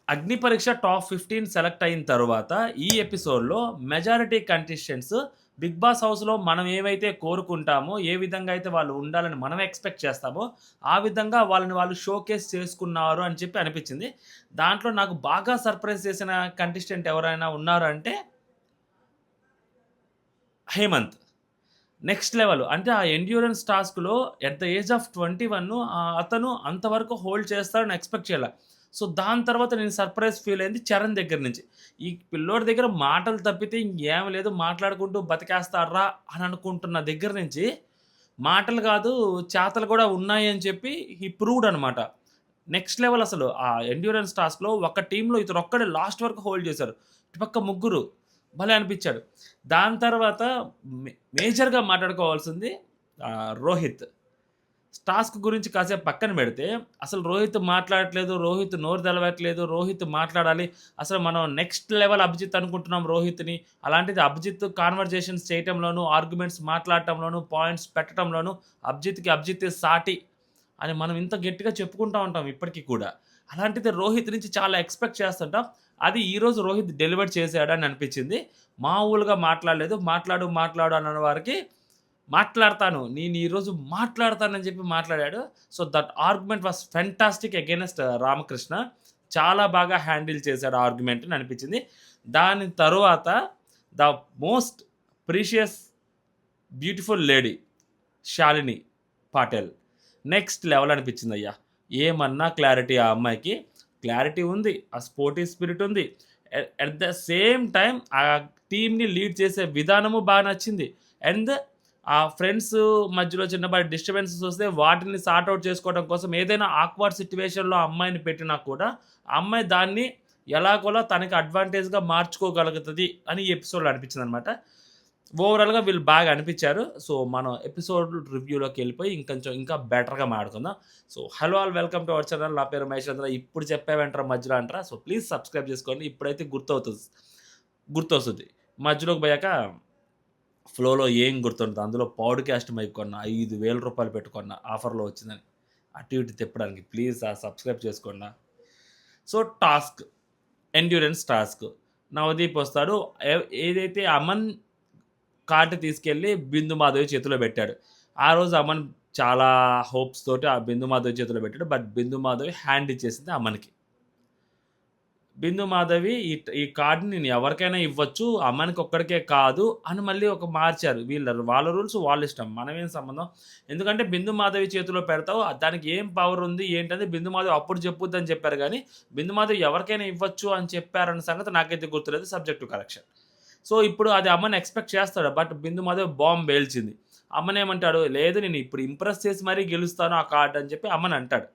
'అగ్ని పరీక్ష' top 15 select అయిన తరువాత, ఈ ఎపిసోడ్‌లో మెజారిటీ కంటెస్టెంట్స్ 'బిగ్ బాస్' హౌస్‌లో మనం ఏవైతే కోరుకుంటామో, ఏ విధంగా అయితే వాళ్ళు ఉండాలని మనం ఎక్స్‌పెక్ట్ చేస్తామో, ఆ విధంగా వాళ్ళని వాళ్ళు షోకేస్ చేసుకున్నారు అని చెప్పి అనిపించింది. దాంట్లో నాకు బాగా సర్ప్రైజ్ చేసిన కంటెస్టెంట్ ఎవరైనా ఉన్నారు అంటే 'హేమంత్.' Next level. అంటే ఆ ఎండ్యూరెన్స్ టాస్క్‌లో ఎట్ ద ఏజ్ ఆఫ్ 21 అతను అంతవరకు హోల్డ్ చేస్తాడని ఎక్స్‌పెక్ట్ చేయల. సో, దాని తర్వాత నేను సర్ప్రైజ్ ఫీల్ అయింది 'చరణ్' దగ్గర నుంచి. ఈ పిల్లోడి దగ్గర మాటలు తప్పితే ఇంకేమి లేదు. మాట్లాడుకుంటూ బతికేస్తాడ్రా అని అనుకుంటున్న దగ్గర నుంచి, మాటలు కాదు చేతలు కూడా ఉన్నాయి అని చెప్పి హి ప్రూవ్డ్ అనమాట. నెక్స్ట్ లెవెల్ అసలు. ఆ ఎండ్యూరెన్స్ టాస్క్‌లో ఒక టీమ్‌లో ఇతనొక్కడే లాస్ట్ వరకు హోల్డ్ చేశారు. ఇటుపక్క ముగ్గురు. భలే అనిపించాడు. దాని తర్వాత మే మేజర్‌గా మాట్లాడుకోవాల్సింది 'రోహిత్.' టాస్క్ గురించి కాసేపు పక్కన పెడితే, అసలు రోహిత్ మాట్లాడట్లేదు. రోహిత్ నోరు తెలవట్లేదు. రోహిత్ మాట్లాడాలి. అసలు మనం నెక్స్ట్ లెవెల్ అభిజిత్ అనుకుంటున్నాం రోహిత్‌ని. అలాంటిది అభిజిత్ కాన్వర్జేషన్స్ చేయటంలోను, ఆర్గ్యుమెంట్స్ మాట్లాడటంలోను, పాయింట్స్ పెట్టటంలోను అభిజిత్తే సాటి అని మనం ఇంత గట్టిగా చెప్పుకుంటా ఉంటాం ఇప్పటికి కూడా. అలాంటిది రోహిత్ నుంచి చాలా ఎక్స్‌పెక్ట్ చేస్తుంటాం. అది ఈరోజు రోహిత్ డెలివర్ చేసాడని అనిపించింది. మామూలుగా మాట్లాడలేదు. మాట్లాడు అన్న వారికి మాట్లాడతాను. నేను ఈరోజు మాట్లాడతానని చెప్పి మాట్లాడాడు. So, that argument was fantastic against Ramakrishna. చాలా బాగా హ్యాండిల్ చేశాడు ఆ ఆర్గ్యుమెంట్‌ని అనిపించింది. దాని తరువాత the most precious beautiful lady 'Shalini Patel.' Next level అనిపించిందయ్యా. ఏమన్నా క్లారిటీ ఆ అమ్మాయికి. క్లారిటీ ఉంది. ఆ స్పోర్టీ స్పిరిట్ ఉంది. ఎట్ ద సేమ్ టైమ్ ఆ టీమ్‌ని లీడ్ చేసే విధానము బా నచ్చింది. అండ్ ఆ ఫ్రెండ్స్ మధ్యలో చిన్నపాటి డిస్టర్బెన్సెస్ వస్తే వాటిని సార్ట్ ఔట్ చేసుకోవడం కోసం ఏదైనా ఆక్వర్డ్ సిట్యుయేషన్‌లో ఆ అమ్మాయిని పెట్టినా కూడా, ఆ అమ్మాయి దాన్ని ఎలాగోలా తనకి అడ్వాంటేజ్‌గా మార్చుకోగలుగుతది అని ఈ ఎపిసోడ్‌లో అనిపించిందనమాట. ఓవరాల్‌గా వీళ్ళు బాగా అనిపిచ్చారు. సో, మనం ఎపిసోడ్ రివ్యూలోకెళ్ళిపోయి ఇంకొంచెం ఇంకా బెటర్‌గా మాట్లాడుకుందాం. So, hello all welcome to our channel. నా పేరు మహేష్ చంద్ర. ఇప్పుడు చెప్పావేంట్రా మధ్యలో అంటారా? సో, ప్లీజ్ సబ్స్క్రైబ్ చేసుకోండి. ఇప్పుడైతే గుర్తొస్తది. మధ్యలోకి పోయాక ఫ్లోలో ఏం గుర్తుండదు. అందులో పాడ్‌కాస్ట్ మైక్ కొన్నా. రూ. 5,000 పెట్టి కొన్నా. ఆఫర్‌లో వచ్చిందని. అటు ఇటు తిప్పడానికి. ప్లీజ్ సబ్స్క్రైబ్ చేసుకోండా. So, task. Endurance task. Navdeep వస్తాడు. ఏదైతే అమన్ కార్డ్ తీసుకెళ్ళి బిందు మాధవి చేతిలో పెట్టాడు. ఆ రోజు అమన్ చాలా హోప్స్ తోటి ఆ బిందు మాధవి చేతిలో పెట్టాడు. బట్ బిందు మాధవి హ్యాండ్ ఇచ్చేసింది అమన్‌కి. బిందు మాధవి ఈ కార్డ్‌ని నేను ఎవరికైనా ఇవ్వచ్చు. అమన్‌కి ఒక్కడికే కాదు అని మళ్ళీ మార్చారు. వాళ్ళ రూల్స్ వాళ్ళ ఇష్టం. మనమేం సంబంధం. ఎందుకంటే బిందు మాధవి చేతిలో పెడతావు. దానికి ఏం పవర్ ఉంది ఏంటని బిందు మాధవి అప్పుడు చెప్పుద్దని చెప్పారు గానీ, బిందు మాధవి ఎవరికైనా ఇవ్వచ్చు అని చెప్పారన్న సంగతి నాకైతే గుర్తులేదు. Subject to correction. సో, ఇప్పుడు అది అమన్ ఎక్స్‌పెక్ట్ చేస్తాడు. బట్ బిందు మాధవ్ బాంబ్ పేల్చింది. అమనేమంటాడు, లేదు నేను ఇప్పుడు ఇంప్రెస్ చేసి మరీ గెలుస్తాను ఆ కార్డ్ అని చెప్పి అమన్ అంటాడు.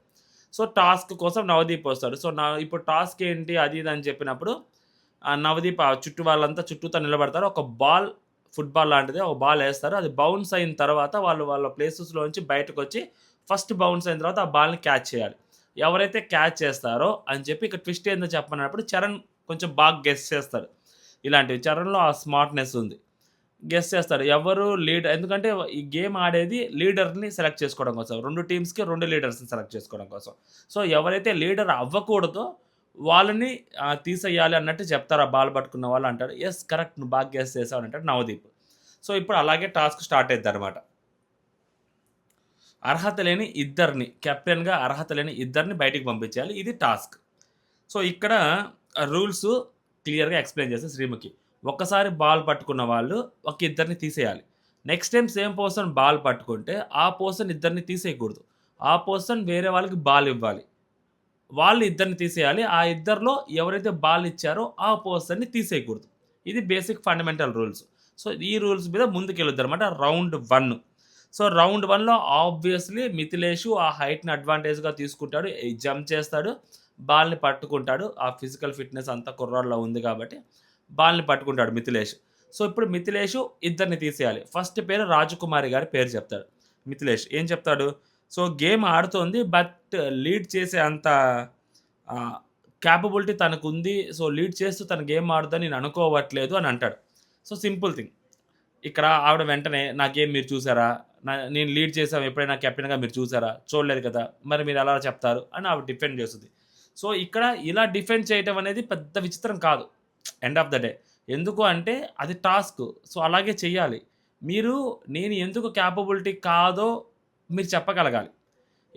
సో, టాస్క్ కోసం నవదీప్ వస్తాడు. సో, ఇప్పుడు టాస్క్ ఏంటి అది ఇది అని చెప్పినప్పుడు నవదీప్ చుట్టూ వాళ్ళంతా చుట్టూతా నిలబడతారు. ఒక బాల్ ఫుట్‌బాల్ లాంటిది ఒక బాల్ ఏస్తారు. అది బౌన్స్ అయిన తర్వాత వాళ్ళు వాళ్ళ ప్లేసెస్‌లోంచి బయటకొచ్చి ఫస్ట్ బౌన్స్ అయిన తర్వాత ఆ బాల్‌ని క్యాచ్ చేయాలి. ఎవరైతే క్యాచ్ చేస్తారో అని చెప్పి ఇక్కడ ట్విస్ట్ ఏందో చెప్పమన్నప్పుడు చరణ్ కొంచెం బాగా గెస్ చేస్తాడు. ఇలాంటివి. చరణ్‌లో ఆ స్మార్ట్‌నెస్ ఉంది. గెస్ చేస్తాడు. ఎవరు ఎందుకంటే ఈ గేమ్ ఆడేది లీడర్‌ని సెలెక్ట్ చేసుకోవడం కోసం. 2 టీమ్స్‌కి 2 లీడర్స్‌ని సెలెక్ట్ చేసుకోవడం కోసం. సో, ఎవరైతే లీడర్ అవ్వకూడదో వాళ్ళని తీసేయాలి అన్నట్టు చెప్తారు. ఆ బాల్ పట్టుకున్న వాళ్ళు అంటాడు. యెస్ కరెక్ట్ నువ్వు బాగా గెస్ చేసావు అని అంటాడు నవదీప్. సో, ఇప్పుడు అలాగే టాస్క్ స్టార్ట్ అయిద్దనమాట. అర్హత లేని ఇద్దరిని బయటికి పంపించేయాలి. ఇది టాస్క్. సో, ఇక్కడ రూల్స్ క్లియర్‌గా ఎక్స్‌ప్లెయిన్ చేస్తది శ్రీముఖి. ఒక్కసారి బాల్ పట్టుకున్న వాళ్ళు ఇద్దరిని తీసేయాలి. Next time same person ball పట్టుకుంటే, ఆ పర్సన్ ఇద్దరిని తీసేయకూడదు. ఆ పర్సన్ వేరే వాళ్ళకి బాల్ ఇవ్వాలి. వాళ్ళు ఇద్దరిని తీసేయాలి. ఆ ఇద్దరిలో ఎవరైతే బాల్ ఇచ్చారో ఆ పర్సన్‌ని తీసేయకూడదు. ఇది బేసిక్ ఫండమెంటల్ రూల్స్. సో, ఈ రూల్స్ మీద ముందుకెళ్ళొద్దనమాట రౌండ్ 1. సో, రౌండ్ 1లో ఆబ్వియస్‌లీ మిథిలేషు ఆ హైట్‌ని అడ్వాంటేజ్‌గా తీసుకుంటాడు. జంప్ చేస్తాడు. బాల్‌ని పట్టుకుంటాడు. ఆ ఫిజికల్ ఫిట్‌నెస్ అంతా కుర్రాడిలో ఉంది కాబట్టి బాల్‌ని పట్టుకుంటాడు మిథిలేష్. సో, ఇప్పుడు మిథిలేషు ఇద్దరిని తీసేయాలి. ఫస్ట్ పేరు రాజకుమారి గారి పేరు చెప్తాడు మిథిలేష్. ఏం చెప్తాడు? సో, గేమ్ ఆడుతోంది. బట్ లీడ్ చేసే అంత ఆహ్, కేపబిలిటీ తనకుంది. సో, లీడ్ చేస్తూ తను గేమ్ ఆడుద్దని నేను అనుకోవట్లేదు అని అంటాడు. So, simple thing. ఇక్కడ ఆవిడ వెంటనే నా గేమ్ మీరు చూసారా? నేను లీడ్ చేసాం ఎప్పుడైనా కెప్టెన్‌గా మీరు చూసారా? చూడలేదు కదా! మరి మీరు ఎలా చెప్తారు? అని ఆవిడ డిఫెండ్ చేస్తది. సో, ఇక్కడ ఇలా డిఫెండ్ చేయటం అనేది పెద్ద విచిత్రం కాదు. End of the day. ఎందుకు అంటే అది టాస్క్. సో, అలాగే చెయ్యాలి. మీరు నేను ఎందుకు క్యాపబిలిటీ కాదో మీరు చెప్పగలగాలి.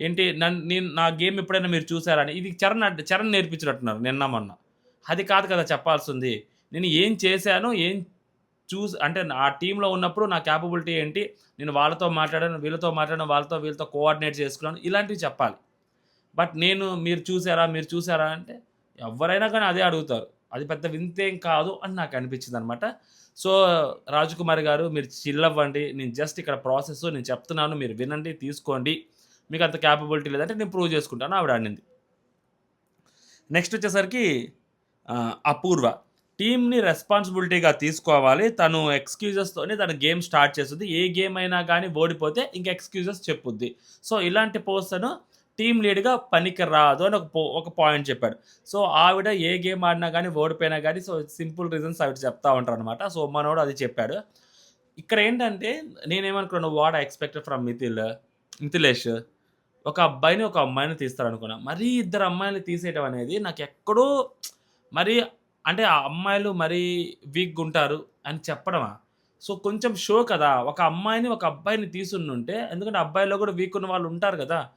ఏంటి నేను నా గేమ్ ఎప్పుడైనా మీరు చూసారా అని. ఇది చరణ్ నేర్పించినట్టున్నారు నిన్న మొన్న. అది కాదు కదా చెప్పాల్సింది. నేను ఏం చేశాను, ఏం అంటే ఆ టీమ్‌లో ఉన్నప్పుడు నా క్యాపబిలిటీ ఏంటి, నేను వాళ్ళతో మాట్లాడాను, వీళ్ళతో మాట్లాడాను, వాళ్ళతో వీళ్ళతో కోఆర్డినేట్ చేసుకున్నాను. ఇలాంటివి చెప్పాలి. బట్ మీరు చూసారా అంటే ఎవ్వరైనా గానీ అదే అడుగుతారు. అది పెద్ద వింతేం కాదు అని నాకు అనిపించిందనమాట. సో, రాజకుమారి గారు మీరు చిల్ అవ్వండి. నేను జస్ట్ ఇక్కడ ప్రాసెస్ నేను చెప్తున్నాను. మీరు వినండి, తీసుకోండి. మీకంత క్యాపబిలిటీ లేదంటే నేను ప్రూవ్ చేసుకుంటాను ఆవిడ అనింది. నెక్స్ట్ వచ్చేసరికి అపూర్వ. టీమ్‌ని రెస్పాన్సిబిలిటీగా తీసుకోవాలి. తను ఎక్స్‌క్యూజెస్‌తోనే తన గేమ్ స్టార్ట్ చేస్తది. ఏ గేమ్ అయినా గానీ ఓడిపోతే ఇంక ఎక్స్‌క్యూజెస్ చెప్పుద్ది. సో, ఇలాంటి పర్సన్ టీమ్ లీడ్‌గా పనికిరాదు అని ఒక పాయింట్ చెప్పాడు. సో, ఆవిడ ఏ గేమ్ ఆడినా గానీ, ఓడిపోయినా గానీ సో, సింపుల్ రీజన్స్ ఆవిడ చెప్తా ఉంటారనమాట. సో, మనోడు అది చెప్పాడు. ఇక్కడేంటంటే నేనేమనుకున్నాను what I expected from Mithilesh ఒక అమ్మాయిని తీస్తారనుకున్నా. మరీ ఇద్దరు అమ్మాయిలని తీసేయడం అనేది నాకెక్కడో మరీ అంటే ఆ అమ్మాయిలు మరీ వీక్‌గుంటారు అని చెప్పడమా? సో, కొంచెం షో కదా! ఒక అమ్మాయిని, ఒక అబ్బాయిని తీసుండుంటే ఎందుకంటే అబ్బాయిల్లో గూడా వీక్ ఉన్న వాళ్ళు ఉంటారు గదా!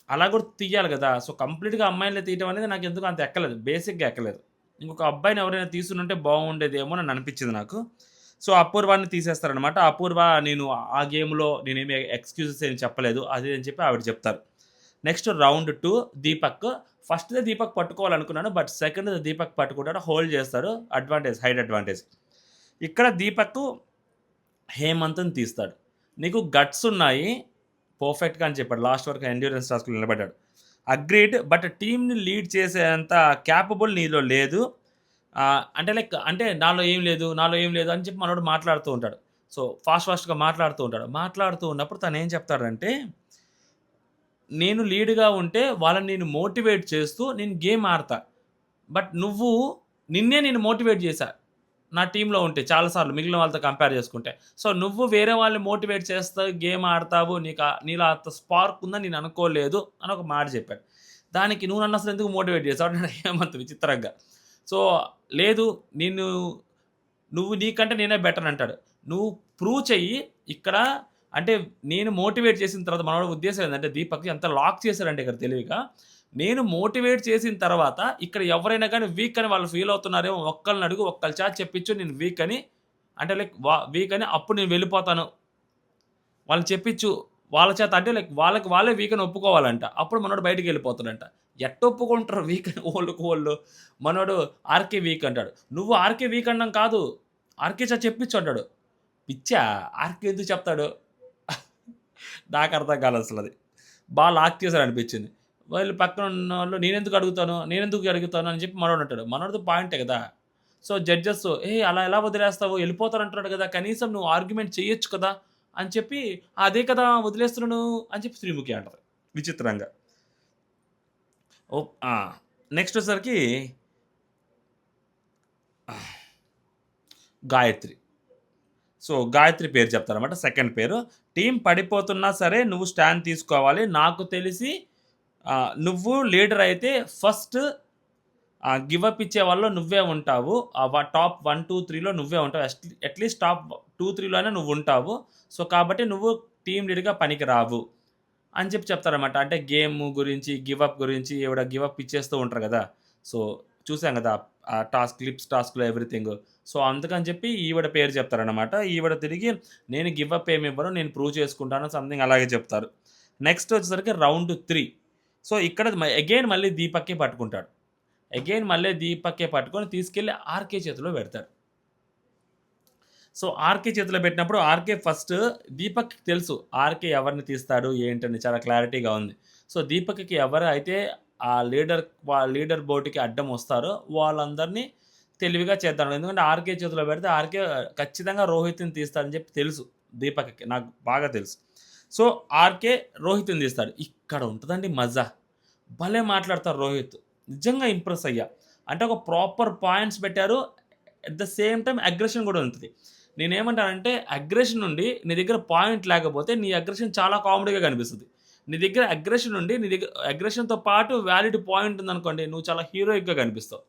అలా గూడా తీయాలి గదా! సో, కంప్లీట్‌గా అమ్మాయిలనే తీయటం అనేది నాకెందుకో అంత ఎక్కలేదు. బేసిక్‌గా ఎక్కలేదు. ఇంకొక అబ్బాయిని ఎవరైనా తీసుండుంటే బాగుండేదేమో అని అనిపిచ్చింది నాకు. సో, అపూర్వాని తీసేస్తారనమాట. అపూర్వ నేను ఆ గేమ్‌లో నేనేమి ఎక్స్‌క్యూజెస్ ఏమి చెప్పలేదు. అది అని చెప్పి ఆవిడ చెప్తారు. Next round 2 Deepak. ఫస్ట్‌దే దీపక్ పట్టుకోవాలనుకున్నాను. బట్ సెకండ్‌ది దీపక్ పట్టుకుంటాడు. హోల్డ్ చేస్తాడు. Height advantage. ఇక్కడ దీపక్ హేమంత్‌ని తీస్తాడు. నీకు గట్స్ ఉన్నాయి. పర్ఫెక్ట్‌గా అని చెప్పాడు. లాస్ట్ వరకు ఎండ్యూరెన్స్ టాస్క్‌లో నిలబడ్డాడు. అగ్రీడ్. బట్ టీమ్‌ని లీడ్ చేసేంత క్యాపబుల్ నీలో లేదు. అంటే నాలో ఏం లేదు అని చెప్పి మనోడు మాట్లాడుతూ ఉంటాడు. సో, ఫాస్ట్‌గా మాట్లాడుతూ ఉంటాడు. మాట్లాడుతూ ఉన్నప్పుడు తనేం చెప్తాడంటే, నేను లీడ్‌గా ఉంటే వాళ్ళని నేను మోటివేట్ చేస్తూ నేను గేమ్ ఆడతా. బట్ నేను మోటివేట్ చేశా. నా టీమ్‌లో ఉంటే చాలా సార్లు మిగిలిన వాళ్ళతో కంపేర్ చేసుకుంటే. సో, నువ్వు వేరే వాళ్ళని మోటివేట్ చేస్తావు, గేమ్ ఆడతావు. నీలో అంత స్పార్క్ ఉందని నేను అనుకోలేదు అని ఒక మాట చెప్పాడు. దానికి నువ్వు నన్ను అసలు ఎందుకు మోటివేట్ చేసావు అన్నాడు హేమంత్ విచిత్రంగా. సో, లేదు నిన్ను నీకంటే నేనే బెటర్ అంటాడు. నువ్వు ప్రూవ్ చెయ్యి. ఇక్కడ అంటే నేను మోటివేట్ చేసిన తర్వాత మనోడి ఉద్దేశ్యం ఏందంటే దీపక్ ఎంత లాక్ చేశాడంటే ఇక్కడ తెలివిగా. నేను మోటివేట్ చేసిన తర్వాత ఇక్కడ ఎవరైనా గానీ వీక్ అని వాళ్ళు ఫీల్ అవుతున్నారేమో ఒక్కళ్ళని అడుగు, ఒక్కళ్ళ చేత చెప్పించు నేను వీక్ అని. అంటే లైక్ వీక్ అని అప్పుడు నేను వెళ్ళిపోతాను. వాళ్ళని చెప్పించు. వాళ్ళ చేత అంటే లైక్ వాళ్ళే వీక్ అని ఒప్పుకోవాలంట. అప్పుడు మనోడు బయటికెళ్ళిపోతాడంట. ఒప్పుకుంటారు వీక్ అని వోళ్ళకి వోళ్ళు. మనోడు ఆర్‌కే వీక్ అంటాడు. నువ్వు ఆర్‌కే వీక్ అనడం కాదు. ఆర్‌కే చేత చెప్పించు అంటాడు. పిచ్చా? ఆర్‌కే ఎందుకు చెప్తాడు? నాకర్థం కాలేదసలది. లాక్ చేశారనిపించింది. వీళ్ళు పక్కన ఉన్నోళ్ళు నేనెందుకు అడుగుతాను అని చెప్పి మనోడంటాడు. మనోడిది పాయింటే గదా! సో, జడ్జెస్ అలా ఎలా వదిలేస్తావు? ఎళ్ళిపోతారంటున్నాడు గదా! కనీసం నువ్వు ఆర్గ్యుమెంట్ చేయొచ్చు కదా! అని చెప్పి అదే కదా! వదిలేస్తున్నాను అని చెప్పి శ్రీముఖి అంటది. విచిత్రంగా. ఆ! నెక్స్ట్ వచ్చేసరికి గాయత్రి. సో, గాయత్రి పేరు చెప్తారనమాట. సెకండ్ పేరు. టీమ్ పడిపోతున్నా సరే నువ్వు స్టాండ్ తీసుకోవాలి. నాకు తెలిసి నువ్వు లీడర్ అయితే ఫస్ట్ గివ్ అప్ ఇచ్చే వాళ్ళలో నువ్వే ఉంటావు. టాప్ 1, 2, 3లో నువ్వే ఉంటావు. At least top 2, 3లోనే నువ్వుంటావు. సో, కాబట్టి నువ్వు టీమ్ లీడర్‌గా పనికి రావు అని చెప్తారనమాట. అంటే గేమ్ గురించి, గురించి ఈవిడ గివ్ అప్ ఇచ్చేస్తూ ఉంటారు గదా! సో, చూసాం గదా! ఆ టాస్క్‌లో ఎవ్రీథింగ్. సో, అందుకని చెప్పి ఈవిడ పేరు చెప్తారనమాట. ఈవిడ తిరిగి నేను గివ్ అప్ ఏమి ఇవ్వను. నేను ప్రూవ్ చేసుకుంటాను సంథింగ్ అలాగే చెప్తారు. నెక్స్ట్ వచ్చేసరికి రౌండ్ 3. సో, ఇక్కడ మళ్ళీ దీపక్కే పట్టుకుంటాడు. మళ్ళీ దీపక్కే పట్టుకొని తీసుకెళ్ళి ఆర్‌కే చేతిలో పెడతాడు. సో, ఆర్‌కే చేతిలో పెట్టినప్పుడు ఆర్‌కే ఫస్ట్ దీపక్‌కి తెలుసు. ఆర్‌కే ఎవరిని తీస్తాడు ఏంటని చాలా క్లారిటీగా ఉంది. సో, దీపక్‌కి ఎవరైతే ఆ లీడర్ బోర్డ్‌కి అడ్డం వస్తారో వాళ్ళందరిని తెలివిగా చేద్దాం. ఎందుకంటే ఆర్‌కే చేతిలో పెడితే ఆర్‌కే ఖచ్చితంగా రోహిత్‌ని తీస్తాడని చెప్పి తెలుసు దీపక్‌కి. నాకు బాగా తెలుసు. సో, ఆర్‌కే రోహిత్‌ని తీస్తాడు. ఇక్కడ ఉంటదండి మజా. భలే మాట్లాడతారు రోహిత్. నిజంగా ఇంప్రెస్ అయ్యా. అంటే ఒక ప్రాపర్ పాయింట్స్ పెట్టారు. At the same time aggression గూడా ఉంటది. నేనేమంటానంటే అగ్రెషన్ నుండి నీ దగ్గర పాయింట్ లేకపోతే నీ అగ్రెషన్ చాలా కామెడీగా కనిపిస్తది. నీ దగ్గర అగ్రెషన్ ఉండి, నీ దగ్గర అగ్రెషన్‌తో పాటు వ్యాలిడ్ పాయింట్ ఉందనుకోండి, నువ్వు చాలా హీరోయిక్‌గా కనిపిస్తావు.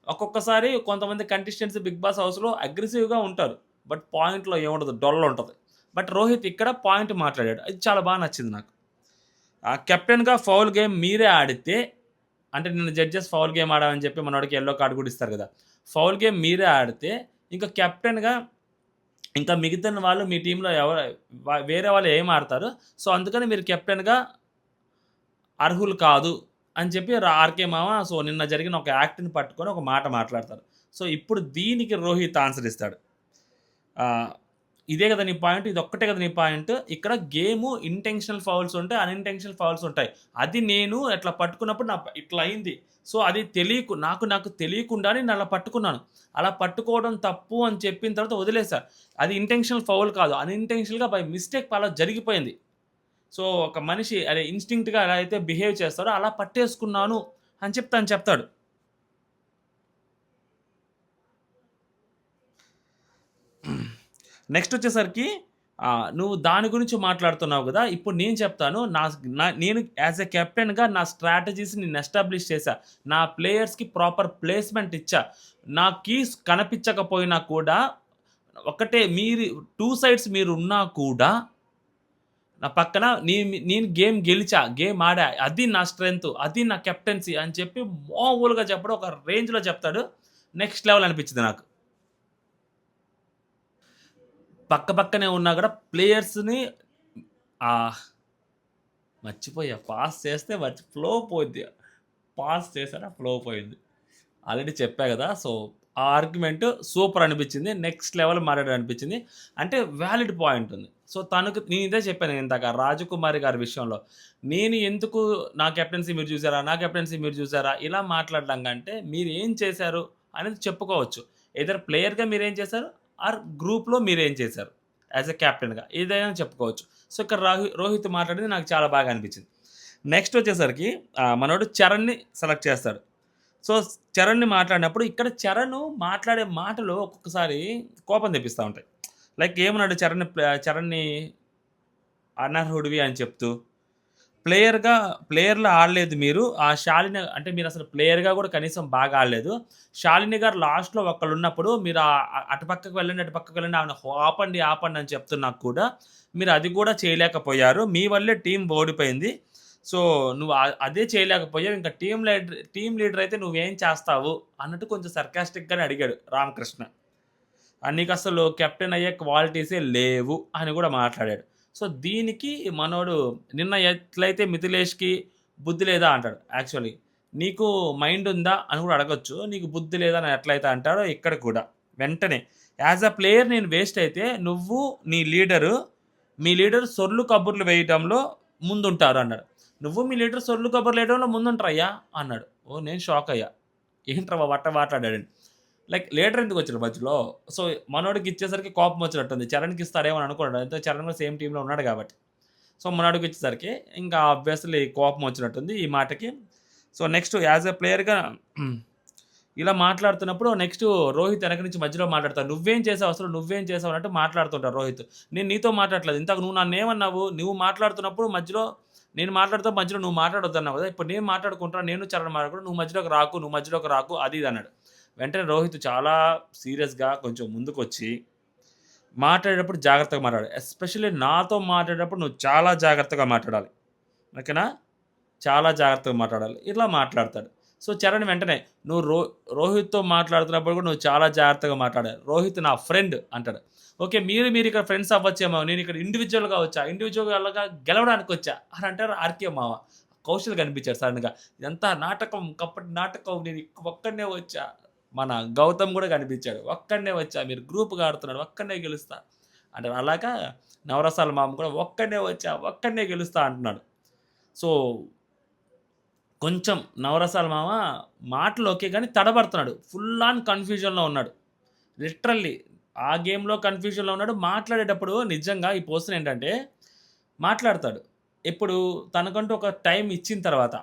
ఒక్కొక్కసారి కొంతమంది కంటెస్టెంట్స్ 'బిగ్ బాస్' హౌస్‌లో అగ్రెసివ్‌గా ఉంటారు. బట్ పాయింట్‌లో ఏముండదు. డొల్లుంటది. బట్ రోహిత్ ఇక్కడ పాయింట్ మాట్లాడాడు. అది చాలా నచ్చింది నాకు. కెప్టెన్‌గా ఫౌల్ గేమ్ మీరే ఆడితే అంటే నిన్న జడ్జెస్ ఫౌల్ గేమ్ ఆడామని చెప్పి మనోడికి యెల్లో కార్డ్ కూడా ఇస్తారు గదా! ఫౌల్ గేమ్ మీరే ఆడితే ఇంకా కెప్టెన్‌గా ఇంకా మిగతా వాళ్ళు మీ టీమ్‌లో వేరే వాళ్ళు ఏం ఆడతారు. సో, అందుకని మీరు కెప్టెన్‌గా అర్హులు కాదు అని చెప్పి 'ఆర్‌కే మామ' సో, నిన్న జరిగిన ఒక యాక్ట్‌ని పట్టుకొని ఒక మాట మాట్లాడతారు. సో, ఇప్పుడు దీనికి రోహిత్ ఆన్సర్ ఇస్తాడు. ఆహ్, ఇదే గదా నీ పాయింట్. ఇదొక్కటే గదా నీ పాయింట్. ఇక్కడ గేము ఇంటెన్షనల్ ఫౌల్స్ ఉంటాయి. అన్‌ఇంటెన్షనల్ ఫౌల్స్ ఉంటాయి. అది నేను అట్లా పట్టుకున్నప్పుడు ఇట్లా అయింది. సో, అది నాకు తెలియకుండానే నేను అలా పట్టుకున్నాను. అలా పట్టుకోవడం తప్పు అని చెప్పిన తర్వాత వదిలేసా. అది ఇంటెన్షనల్ ఫౌల్ కాదు. అన్‌ఇంటెన్షనల్‌గా బై మిస్టేక్ అలా జరిగిపోయింది. సో, ఒక మనిషి అదే ఇన్‌స్టింక్ట్‌గా ఎలా అయితే బిహేవ్ చేస్తారో అలా పట్టేసుకున్నాను అని చెప్పి తను చెప్తాడు. నెక్స్టొచ్చేసరికి నువ్వు దాని గురించి మాట్లాడుతున్నావు గదా! ఇప్పుడు నేను చెప్తాను. నేను యాస్ ఎ కెప్టెన్‌గా నా స్ట్రాటజీస్‌ని నేను ఎస్టాబ్లిష్ చేశా. నా ప్లేయర్స్‌కి ప్రాపర్ ప్లేస్‌మెంట్ ఇచ్చా. నా కీస్ కనిపించకపోయినా కూడా ఒకటే మీరు 2 సైడ్స్ మీరున్నా కూడా నా పక్కన నేను గేమ్ గెలిచా. గేమ్ ఆడా. అది నా స్ట్రెంత్. అది నా కెప్టెన్సీ అని చెప్పి మామూలుగా చెప్పడు. ఒక రేంజ్‌లో చెప్తాడు. నెక్స్ట్ లెవెల్ అనిపించింది నాకు. పక్కనే ఉన్నా గూడా ప్లేయర్స్‌ని ఆహ్, మర్చిపోయా. పాస్ చేస్తే ఫ్లో పోద్ది. పాస్ చేశాను ఫ్లో పోయింది. ఆల్రెడీ చెప్పా గదా! సో, ఆ ఆర్గ్యుమెంట్ సూపర్ అనిపించింది. నెక్స్ట్ లెవెల్ మారాడు అనిపించింది. అంటే వాలిడ్ పాయింట్ ఉంది. సో, నేను ఇదే చెప్పాను ఇందాక రాజకుమారి గారి విషయంలో. నేను ఎందుకు నా కెప్టెన్సీ మీరు చూసారా? నా కెప్టెన్సీ మీరు చూసారా? ఇలా మాట్లాడడం కంటే మీరేం చేశారు అనేది చెప్పుకోవచ్చు. ఎయిదర్ ప్లేయర్‌గా మీరేం చేశారు? ఆర్ గ్రూప్‌లో మీరేం చేశారు? యాస్ ఎ కెప్టెన్‌గా ఏదైనా చెప్పుకోవచ్చు. సో, ఇక్కడ రోహిత్ మాట్లాడింది నాకు చాలా బాగా అనిపించింది. నెక్స్ట్ వచ్చేసరికి మనోడు చరణ్‌ని సెలెక్ట్ చేస్తాడు. సో, చరణ్‌ని మాట్లాడినప్పుడు ఇక్కడ చరణ్ మాట్లాడే మాటలు ఒక్కొక్కసారి కోపం తెప్పిస్తా ఉంటాయి. లైక్ ఏమన్నాడు చరణ్‌ని అనర్హుడివి అని చెప్తూ, ప్లేయర్‌లా ఆడలేదు మీరు. ఆ శాలిని అంటే మీరసలు ప్లేయర్‌గా కూడా కనీసం బాగా ఆడలేదు. శాలిని గారు లాస్ట్‌లో ఒక్కళ్ళున్నప్పుడు మీరు అటు పక్కకి వెళ్ళండి, అటు పక్కకి వెళ్ళండి ఆమెను ఆపండి అని చెప్తున్నా కూడా మీరు అది కూడా చేయలేకపోయారు. మీ వల్లే టీమ్ ఓడిపోయింది. సో, నువ్వు అదే చేయలేకపోయావు. ఇంకా టీమ్ లీడర్ అయితే నువ్వేం చేస్తావు? అన్నట్టు కొంచెం సర్కాస్టిక్‌గానే అడిగాడు రామకృష్ణ. నీకసలు కెప్టెన్ అయ్యే క్వాలిటీసే లేవు అని గూడా మాట్లాడాడు. సో, దీనికి మనోడు నిన్న ఎట్లయితే మిథిలేష్‌కి బుద్ధి లేదా అంటాడు యాక్చువల్లీ. నీకు మైండ్ ఉందా అని గూడా అడగొచ్చు. నీకు బుద్ధి లేదా అని ఎట్లయితే అంటాడో ఇక్కడ కూడా. వెంటనే యాస్ ఎ ప్లేయర్ నేను వేస్ట్ అయితే నువ్వు మీ లీడర్ సొర్లు కబుర్లు వేయటంలో ముందుంటారు అన్నాడు. నువ్వు మీ లీడర్ సొర్లు కబుర్లు వేయడంలో ముందుంటరయ్యా అన్నాడు. ఓహ్! నేను షాక్ అయ్యా. ఏంట్రా బాబు అట్ట మాట్లాడాడని. లైక్ లీడర్ ఎందుకొచ్చాడు మధ్యలో? సో, మనోడికి ఇచ్చేసరికి కోపం వచ్చినట్టుంది. చరణ్‌కి ఇస్తాడేమో అని అనుకున్నాడు. అయితే చరణ్ కూడా సేమ్ టీమ్‌లో ఉన్నాడు కాబట్టి. సో, మనోడికి ఇచ్చేసరికి ఇంకా ఆబ్వియస్లీ కోపం వచ్చినట్టుంది ఈ మాటకి. సో, నెక్స్ట్ యాస్ ఎ ప్లేయర్‌గా ఇలా మాట్లాడుతున్నప్పుడు నెక్స్ట్ రోహిత్ వెనక నుంచి మధ్యలో మాట్లాడతాడు. నువ్వేం చేసావు అన్నట్టు మాట్లాడుతుంటాడు రోహిత్. నేను నీతో మాట్లాడట్లేదు. ఇందాక నువ్వు నన్నేమన్నావు? నువ్వు మాట్లాడుతున్నప్పుడు నేను మాట్లాడుతూ మధ్యలో నువ్వు మాట్లాడొద్దన్నావు కదా! ఇప్పుడు నేను మాట్లాడుకుంటున్నా. నేను చరణ్ మాట్లాడుకుంటున్నా. నువ్వు మధ్యలోకి రాకు అది ఇది అన్నాడు. వెంటనే రోహిత్ చాలా సీరియస్‌గా కొంచెం ముందుకొచ్చి మాట్లాడేటప్పుడు జాగ్రత్తగా మాట్లాడాలి. ఎస్పెషల్లీ నాతో మాట్లాడేటప్పుడు నువ్వు చాలా జాగ్రత్తగా మాట్లాడాలి. ఓకేనా? చాలా జాగ్రత్తగా మాట్లాడాలి. ఇలా మాట్లాడతాడు. సో, చరణ్ వెంటనే నువ్వు రోహిత్‌తో మాట్లాడుతున్నప్పుడు కూడా నువ్వు చాలా జాగ్రత్తగా మాట్లాడాలి. రోహిత్ నా ఫ్రెండ్ అంటాడు. ఓకే. మీరు ఇక్కడ ఫ్రెండ్స్ అవ్వచ్చేమో. నేను ఇక్కడ ఇండివిడ్యువల్‌గా వచ్చా. ఇండివిడ్యువల్‌గా గెలవడానికొచ్చా అని అంటారు ఆర్‌కే మామ. కౌశల్ కనిపించాడు సడెన్‌గా. ఇదంతా నాటకం, కపట నాటకం. నేను ఒక్కడినే వచ్చా. మన గౌతమ్ గూడా కనిపించాడు. ఒక్కడినే వచ్చా. మీరు గ్రూప్‌గా ఆడుతున్నాడు. ఒక్కడినే గెలుస్తా అంటారు. అలాగా నవరసాల మామ కూడా ఒక్కడినే వచ్చా. ఒక్కడినే గెలుస్తా అంటున్నాడు. సో, కొంచెం నవరసాల మామ మాటలు ఓకే గానీ తడబడుతున్నాడు. ఫుల్ ఆన్ కన్‌ఫ్యూజన్‌లో ఉన్నాడు. లిటరల్లీ ఆ గేమ్‌లో కన్‌ఫ్యూజన్‌లో ఉన్నాడు. మాట్లాడేటప్పుడు నిజంగా ఈ పర్సన్ ఏంటంటే మాట్లాడతాడు. ఎప్పుడు తనకంటూ ఒక టైమ్ ఇచ్చిన తర్వాత,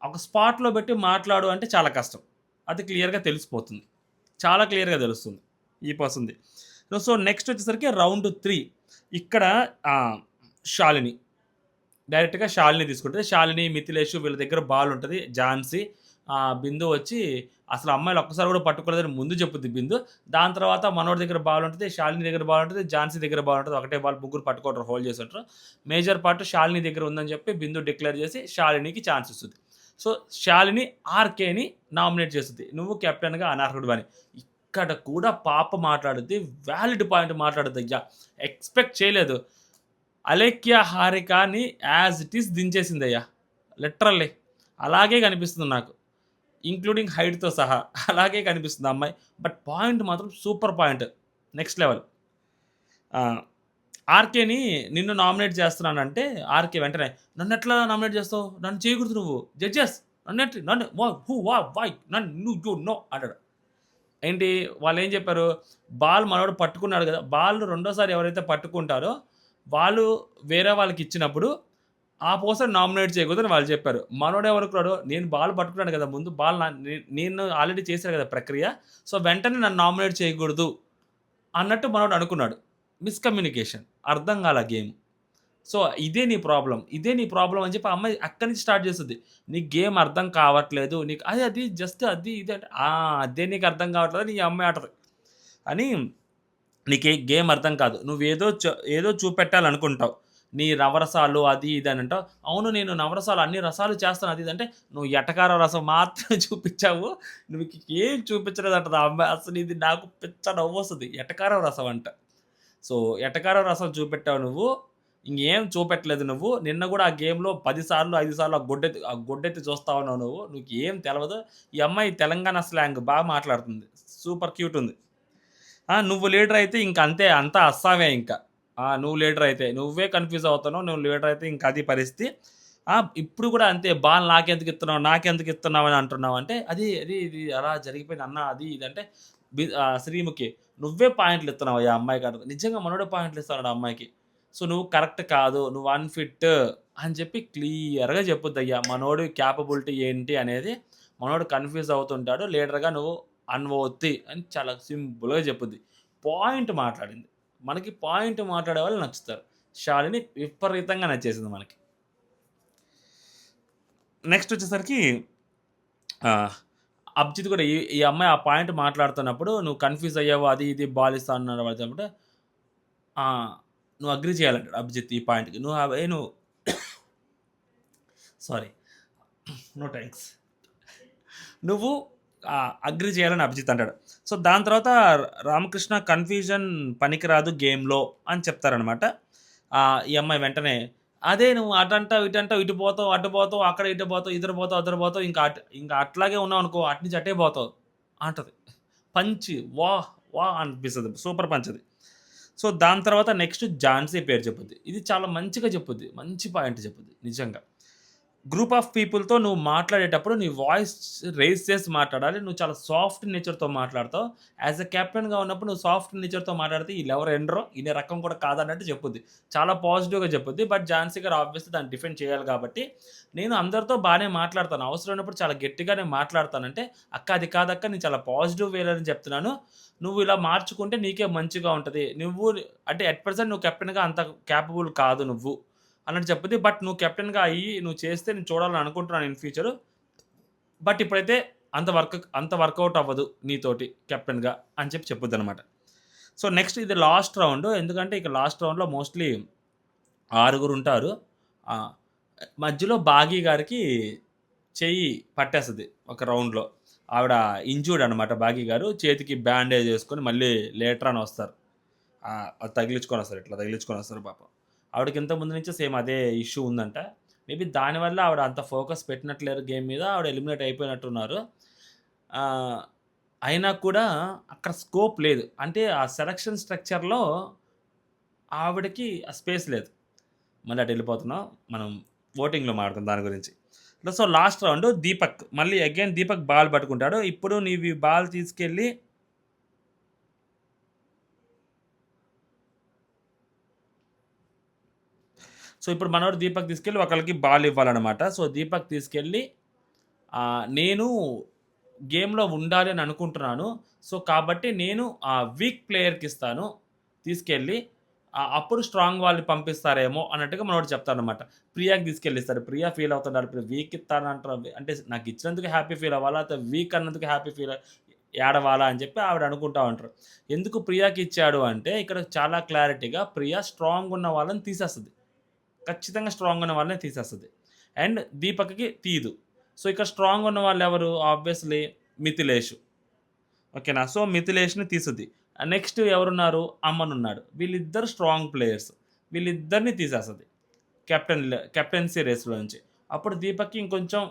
ఒక స్పాట్‌లో పెట్టి మాట్లాడు అంటే చాలా కష్టం. అది క్లియర్‌గా తెలిసిపోతుంది. చాలా క్లియర్‌గా తెలుస్తుంది ఈ పర్సన్‌ది. సో, నెక్స్ట్ వచ్చేసరికి రౌండ్ 3 ఇక్కడ శాలిని. డైరెక్ట్‌గా శాలిని తీసుకుంటది. శాలిని, మిథిలేష్ వీళ్ళ దగ్గర బాల్ ఉంటది. ఝాన్సీ, బిందు వచ్చి అసలు అమ్మాయిలు ఒక్కసారి కూడా పట్టుకోలేదని ముందు చెప్పుద్ది బిందు. దాని తర్వాత మనోడి దగ్గర బాల్ ఉంటది. శాలిని దగ్గర బాల్ ఉంటది. ఝాన్సీ దగ్గర బాల్ ఉంటది. ఒకటే బాల్ ముగ్గురు పట్టుకుంటారు. హోల్డ్ చేసుంటారు. మేజర్ పార్ట్ శాలిని దగ్గర ఉందని చెప్పి బిందు డిక్లేర్ చేసి శాలినికి ఛాన్స్ ఇస్తది. సో, శాలిని ఆర్‌కేని నామినేట్ చేస్తది. నువ్వు కెప్టెన్‌గా అనర్హుడివని. ఇక్కడ కూడా పాప మాట్లాడుద్ది. వాలిడ్ పాయింట్ మాట్లాడుద్దయ్యా. ఎక్స్‌పెక్ట్ చేయలేదు. అలేఖ్య హారికని యాజ్ ఇట్ ఈస్ దించేసిందయ్యా. లిటరల్లీ. అలాగే కనిపిస్తుంది నాకు. ఇంక్లూడింగ్ హైట్‌తో సహా. అలాగే కనిపిస్తుంది ఆ అమ్మాయి. బట్ పాయింట్ మాత్రం సూపర్ పాయింట్. Next level. ఆహ్, ఆర్‌కేని నిన్ను నామినేట్ చేస్తున్నానంటే ఆర్‌కే వెంటనే నన్నెట్లా నామినేట్ చేస్తావు? నన్ను చేయకూడదు నువ్వు. జడ్జెస్ నన్ను హూ వై నన్ను యూ నో అంటాడు. ఏంటి వాళ్ళేం చెప్పారు? బాల్ మనోడు పట్టుకున్నాడు గదా! బాల్ రెండోసారి ఎవరైతే పట్టుకుంటారో వాళ్ళు వేరే వాళ్ళకిచ్చినప్పుడు ఆ పర్సన్ నామినేట్ చేయకూడదని వాళ్ళు చెప్పారు. మనోడేమనుకున్నాడు, నేను బాల్ పట్టుకున్నాను గదా! ముందు బాల్ నేను ఆల్రెడీ చేశాను గదా! ప్రక్రియ. సో, వెంటనే నన్ను నామినేట్ చేయకూడదు అన్నట్టు మనోడు అనుకున్నాడు. మిస్‌కమ్యూనికేషన్. అర్థం కాలా గేమ్. సో, ఇదే నీ ప్రాబ్లమ్. ఇదే నీ ప్రాబ్లమ్ అని చెప్పి ఆ అమ్మాయి అక్కడి నుంచి స్టార్ట్ చేస్తది. నీకు గేమ్ అర్థం కావట్లేదు. నీకు అది జస్ట్ అది ఇది అంటే, అదే నీకు అర్థం కావట్లేదని ఈ అమ్మాయి అంటది. అని నీకే గేమ్ అర్థం కాదు. నువ్వేదో ఏదో చూపెట్టాలనుకుంటావు. నీ నవరసాలు అది ఇది అని అంటావు. అవును నేను నవరసాలు అన్ని రసాలు చేస్తాను అది ఇది అంటే, నువ్వు ఎటకార రసం మాత్రమే చూపించావు. నువ్వు ఏం చూపించలేదంటది ఆ అమ్మాయి. అసలు ఇది నాకు పిచ్చ నవ్వొస్తది. ఎటకారం రసం అంట. సో, ఎటకారం రసం చూపెట్టావు నువ్వు. ఇంగేం చూపెట్టలేదు నువ్వు. నిన్న గూడా ఆ గేమ్‌లో 10 సార్లు, 5 సార్లు ఆ గొడ్డెత్తి చూస్తా ఉన్నావు నువ్వు. నీకేం తెలవదు. ఈ అమ్మాయి తెలంగాణ స్లాంగ్ మాట్లాడుతుంది. సూపర్ క్యూట్ ఉంది. నువ్వు లీడర్ అయితే ఇంక అంతే అంతా అస్సామే ఇంక. నువ్వు లీడర్ అయితే. నువ్వే కన్‌ఫ్యూజ్ అవుతున్నావు. నువ్వు లీడర్ అయితే ఇంక అది పరిస్థితి. ఇప్పుడు గూడా అంతే బాల్ నాకెందుకు ఇస్తున్నావు అని అంటున్నావు అంటే, ఇది అలా జరిగిపోయింది అన్న అది ఇది అంటే శ్రీముఖి నువ్వే పాయింట్లు ఇస్తున్నావయ్యా ఆ అమ్మాయికి అంటది. నిజంగా మనోడే పాయింట్లు ఇస్తున్నాడు ఆ అమ్మాయికి. సో, నువ్వు కరెక్ట్ కాదు. నువ్వు అన్‌ఫిట్ అని చెప్పి క్లియర్‌గా చెప్పుద్దయ్యా. మనోడి క్యాపబిలిటీ ఏంటి అనేది మనోడు కన్‌ఫ్యూజ్ అవుతుంటాడు. లీడర్‌గా నువ్వు అన్వోతి అని చాలా సింపుల్‌గా చెప్పుద్ది. పాయింట్ మాట్లాడింది. మనకి పాయింట్ మాట్లాడే వాళ్ళు నచ్చుతారు. శాలిని విపరీతంగా నచ్చేసింది మనకి. నెక్స్ట్ వచ్చేసరికి ఆహ్, అభిజిత్ కూడా ఈ ఈ అమ్మాయి ఆ పాయింట్ మాట్లాడుతున్నప్పుడు నువ్వు కన్‌ఫ్యూజ్ అయ్యావు అది ఇది బాల్ ఇస్తా అన్నాడు చెప్పినప్పుడు ఆ! నువ్వు అగ్రీ చేయాలంటాడు అభిజిత్ ఈ పాయింట్‌కి. నువ్వు సారీ. No thanks. నువ్వు అగ్రీ చేయాలని అభిజిత్ అంటాడు. సో, దాని తర్వాత రామకృష్ణ కన్‌ఫ్యూజన్ పనికిరాదు గేమ్‌లో అని చెప్తారనమాట. ఈ అమ్మాయి వెంటనే అదే నువ్వు అటంటావు, ఇటంటావు, ఇటు పోతావు, అటు పోతావు, అక్కడ ఇటు పోతావు, ఇద్దరు పోతావు, అద్దరు పోతావు, ఇంకా అట్లాగే ఉన్నావనుకో అటు నుంచి అటే పోతావు అంటది. పంచ్ వాహ్! వాహ్! అనిపిస్తది. సూపర్ పంచ్ అది. సో, దాని తర్వాత నెక్స్ట్ ఝాన్సీ పేరు చెప్పుద్ది. ఇది చాలా మంచిగా చెప్పుద్ది. మంచి పాయింట్ చెప్పుద్ది నిజంగా. గ్రూప్ ఆఫ్ పీపుల్‌తో నువ్వు మాట్లాడేటప్పుడు నీ వాయిస్ రైజ్ చేసి మాట్లాడాలి. నువ్వు చాలా సాఫ్ట్ నేచర్‌తో మాట్లాడతావు. యాస్ ఎ కెప్టెన్‌గా ఉన్నప్పుడు నువ్వు సాఫ్ట్ నేచర్‌తో మాట్లాడితే ఈళ్ళెవరు ఇనరు. ఈయన రకం కూడా కాదన్నట్టు చెప్పుద్ది. చాలా పాజిటివ్‌గా చెప్పుద్ది. బట్ ఝాన్సీ గారు ఆబ్వియస్‌లీ దాన్ని డిఫెండ్ చేయాలి కాబట్టి, నేను అందరితో బానే మాట్లాడతాను. అవసరమైనప్పుడు చాలా గట్టిగానే మాట్లాడతానంటే, "అక్క అది కాదక్క నేను చాలా పాజిటివ్ వేలోనే చెప్తున్నాను. నువ్వు ఇలా మార్చుకుంటే నీకే మంచిగా ఉంటది. నువ్వు అంటే అట్ ప్రెజెంట్ నువ్వు కెప్టెన్‌గా అంత కేపబుల్ కాదు నువ్వు." అన్నట్టు చెప్పుద్ది. బట్ నువ్వు కెప్టెన్‌గా అయ్యి నువ్వు చేస్తే నేను చూడాలని అనుకుంటున్నాను ఇన్ ఫ్యూచరు. బట్ ఇప్పుడైతే అంత వర్కౌట్ అవ్వదు నీతోటి కెప్టెన్‌గా అని చెప్పి చెప్పుద్దనమాట. సో, నెక్స్ట్ ఇది లాస్ట్ రౌండ్. ఎందుకంటే ఇక లాస్ట్ రౌండ్‌లో మోస్ట్‌లీ ఆరుగురుంటారు. ఆహ్, మధ్యలో బాగీ గారికి చెయ్యి పట్టేస్తది ఒక రౌండ్‌లో. ఆవిడ ఇంజ్యూర్డ్ అనమాట బాగీ గారు. చేతికి బ్యాండేజ్ యేసుకొని మళ్ళీ లేటర్ అని వస్తారు. అది తగిలించుకొనొస్తారు. ఇట్లా తగిలించుకొనొస్తారు పాపం. ఆవిడకి ఇంతకు ముందు నుంచే సేమ్ అదే ఇష్యూ ఉందంట. మేబీ దానివల్ల ఆవిడ అంత ఫోకస్ పెట్టినట్లేరు గేమ్ మీద. ఆవిడ ఎలిమినేట్ అయిపోయినట్టున్నారు. ఆహ్, అయినా కూడా అక్కడ స్కోప్ లేదు. అంటే ఆ సెలక్షన్ స్ట్రక్చర్‌లో ఆవిడకి ఆ స్పేస్ లేదు. మళ్ళీ అటెళ్ళిపోతున్నాం. మనం ఓటింగ్‌లో మాట్లాడుకుందాం దాని గురించి. So, last round Deepak. మళ్ళీ అగైన్ దీపక్ బాల్ పట్టుకుంటాడు. ఇప్పుడు నీవి బాల్ తీసుకెళ్ళి సో, ఇప్పుడు మనోడు దీపక్ తీసుకెళ్ళి ఒకళ్ళకి బాల్ ఇవ్వాలనమాట. సో, దీపక్ తీసుకెళ్ళి నేను గేమ్‌లో ఉండాలి అని అనుకుంటున్నాను. సో, కాబట్టి నేను వీక్ ప్లేయర్‌కిస్తాను తీసుకెళ్ళి. అప్పుడు స్ట్రాంగ్ వాళ్ళని పంపిస్తారేమో అన్నట్టుగా మనోడు చెప్తాడనమాట. ప్రియాకి తీసుకెళ్ళిస్తాడు. ప్రియా ఫీల్ అవుతున్నాడు. ఇప్పుడు వీక్ ఇత్తానంటారు. అంటే నాకిచ్చినందుకు హ్యాపీ ఫీల్ అవ్వాలా? లేతే వీక్ అన్నందుకు హ్యాపీ ఫీల్ ఏడవాలా అని చెప్పి ఆవిడ అనుకుంటా ఉంటారు. ఎందుకు ప్రియాకి ఇచ్చాడు అంటే ఇక్కడ చాలా క్లారిటీగా ప్రియా స్ట్రాంగ్ ఉన్న వాళ్ళని తీసేస్తది. ఖచ్చితంగా స్ట్రాంగ్ ఉన్న వాళ్ళనే తీసేస్తది. అండ్ దీపక్‌కి తీయదు. సో, ఇక్కడ స్ట్రాంగ్ ఉన్న వాళ్ళెవరు? ఆబ్వియస్‌లీ మిథిలేష్. ఓకేనా. సో, మిథిలేష్‌ని తీసుద్ది. నెక్స్ట్ ఎవరున్నారు? అమన్ ఉన్నాడు. వీళ్ళిద్దరు స్ట్రాంగ్ ప్లేయర్స్. వీళ్ళిద్దరిని తీసేస్తది. కెప్టెన్సీ రేస్‌లో నుంచి. అప్పుడు దీపక్‌కి ఇంకొంచెం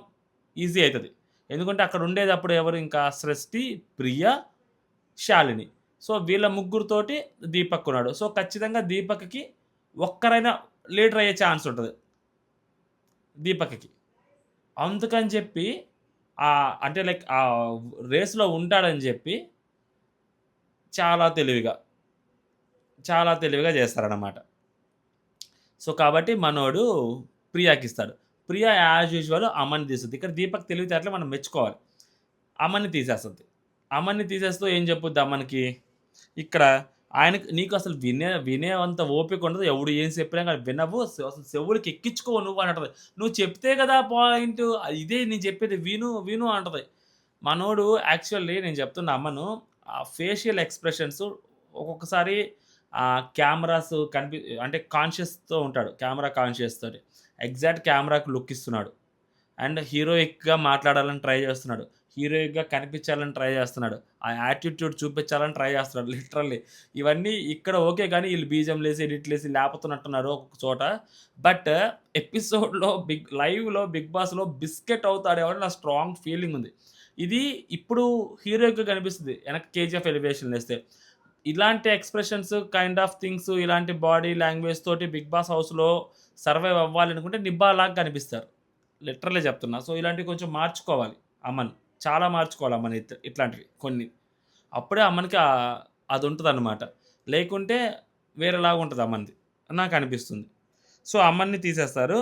ఈజీ అయితది. ఎందుకంటే అక్కడ ఉండేది అప్పుడు ఎవరు ఇంకా సృష్టి, ప్రియ, శాలిని. సో, వీళ్ళ ముగ్గురితోటి దీపక్ ఉన్నాడు. సో, ఖచ్చితంగా దీపక్‌కి ఒక్కరైనా లీడర్ అయ్యే ఛాన్స్ ఉంటది దీపక్‌కి. అందుకని చెప్పి అంటే లైక్ రేస్‌లో ఉంటాడని జెప్పి చాలా తెలివిగా, చాలా తెలివిగా చేస్తారనమాట. సో, కాబట్టి మనోడు ప్రియాకిస్తాడు. ప్రియా యాజ్ యూజువల్ అమన్‌ని తీస్తది. ఇక్కడ దీపక్ తెలివితేటలు మనం మెచ్చుకోవాలి. అమన్‌ని తీసేస్తది. అమన్‌ని తీసేస్తూ ఏం చెప్పుద్ది అమన్‌కి, ఇక్కడ ఆయనకి నీకు అసలు వినేంత ఓపిక ఉండదు. ఎవడు ఏం చెప్పినా గాని వినవు. అసలు చెవులకి ఎక్కించుకోవు నువ్వు అని అంటది. నువ్వు చెప్తే కదా పాయింటు. ఇదే నేను చెప్పేది విను, విను అంటది. మనోడు యాక్చువల్లీ నేను చెప్తున్న అమ్మను ఫేషియల్ ఎక్స్‌ప్రెషన్స్ ఒక్కొక్కసారి కెమెరాస్ అంటే కాన్షియస్‌తో ఉంటాడు. కెమెరా కాన్షియస్‌తోటి. ఎగ్జాక్ట్ కెమెరాకి లుక్ ఇస్తున్నాడు. అండ్ హీరోయిక్‌గా మాట్లాడాలని ట్రై చేస్తున్నాడు. హీరోయిక్‌గా కనిపించాలని ట్రై చేస్తున్నాడు. ఆ యాటిట్యూడ్ చూపించాలని ట్రై చేస్తున్నాడు లిటరల్లీ. ఇవన్నీ ఇక్కడ ఓకే గానీ ఈళ్ళు బీజంలేసి, ఎడిట్‌లేసి లేపుతున్నట్టున్నారు ఒక్కొక్క చోట. బట్ ఎపిసోడ్‌లో లైవ్‌లో 'బిగ్ బాస్‌లో' బిస్కెట్ అవుతాడేమో అని నా స్ట్రాంగ్ ఫీలింగ్ ఉంది. ఇది ఇప్పుడు హీరోయిక్‌గా కనిపిస్తది. వెనక 'కేజీఎఫ్' ఎలివేషన్‌లేస్తే. ఇలాంటి ఎక్స్‌ప్రెషన్స్, కైండ్ ఆఫ్ థింగ్స్, ఇలాంటి బాడీ లాంగ్వేజ్ తోటి 'బిగ్ బాస్' హౌస్‌లో సర్వైవ్ అవ్వాలనుకుంటే నిబ్బాలాగా కనిపిస్తారు. లిటరల్లీ చెప్తున్నా. సో, ఇలాంటివి కొంచెం మార్చుకోవాలి అమన్. చాలా మార్చుకోవాలి అమన్ ఇట్లాంటివి కొన్ని. అప్పుడే అమన్‌కి అదుంటదనమాట. లేకుంటే వేరేలాగుంటది అమన్‌ది. నాకనిపిస్తుంది. సో, అమన్‌ని తీసేస్తారు.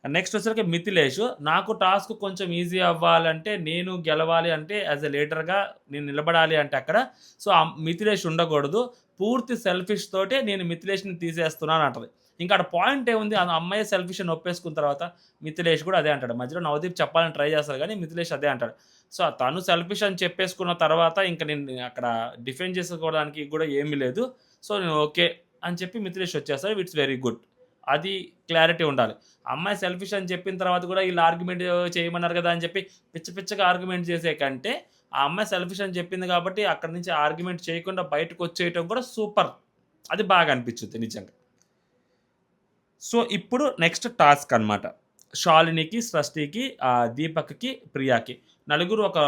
నెక్స్ట్ వచ్చేసరికి మిథిలేష్. నాకు టాస్క్ కొంచెం ఈజీ అవ్వాలంటే, నేను గెలవాలి అంటే యాస్ ఎ లీడర్‌గా నేను నిలబడాలి అంటే అక్కడ సో, మిథిలేష్ ఉండకూడదు. పూర్తి సెల్ఫిష్ తోటే నేను మిథిలేష్‌ని తీసేస్తున్నాను అంటది. ఇంకా అక్కడ పాయింట్ ఏముంది? ఆ అమ్మాయే సెల్ఫిష్ అని ఒప్పేసుకున్న తర్వాత మిథిలేష్ కూడా అదే అంటాడు. మధ్యలో నవదీప్ చెప్పాలని ట్రై చేస్తారు గానీ మిథిలేష్ అదే అంటాడు. సో, తను సెల్ఫిష్ అని చెప్పేసుకున్న తర్వాత ఇంక నేను అక్కడ డిఫెండ్ చేసుకోవడానికి కూడా ఏమీ లేదు. సో, నేను ఓకే అని చెప్పి మిథిలేష్ వచ్చేస్తాడు. It's very good. అది క్లారిటీ ఉండాలి. అమ్మాయి సెల్ఫిష్ అని చెప్పిన తర్వాత కూడా ఈళ్ళు ఆర్గ్యుమెంట్ చేయమన్నారు కదా! అని చెప్పి పిచ్చ పిచ్చగా ఆర్గ్యుమెంట్ చేసే కంటే, ఆ అమ్మాయి సెల్ఫిష్ అని చెప్పింది కాబట్టి అక్కడి నుంచి ఆర్గ్యుమెంట్ చేయకుండా బయటకొచ్చేయటం కూడా సూపర్. అది బాగా అనిపించుద్ది నిజంగా. సో, ఇప్పుడు నెక్స్ట్ టాస్క్ అనమాట. శాలినికి, స్రష్టికి, దీపక్‌కి, ప్రియాకి. నలుగురు ఒక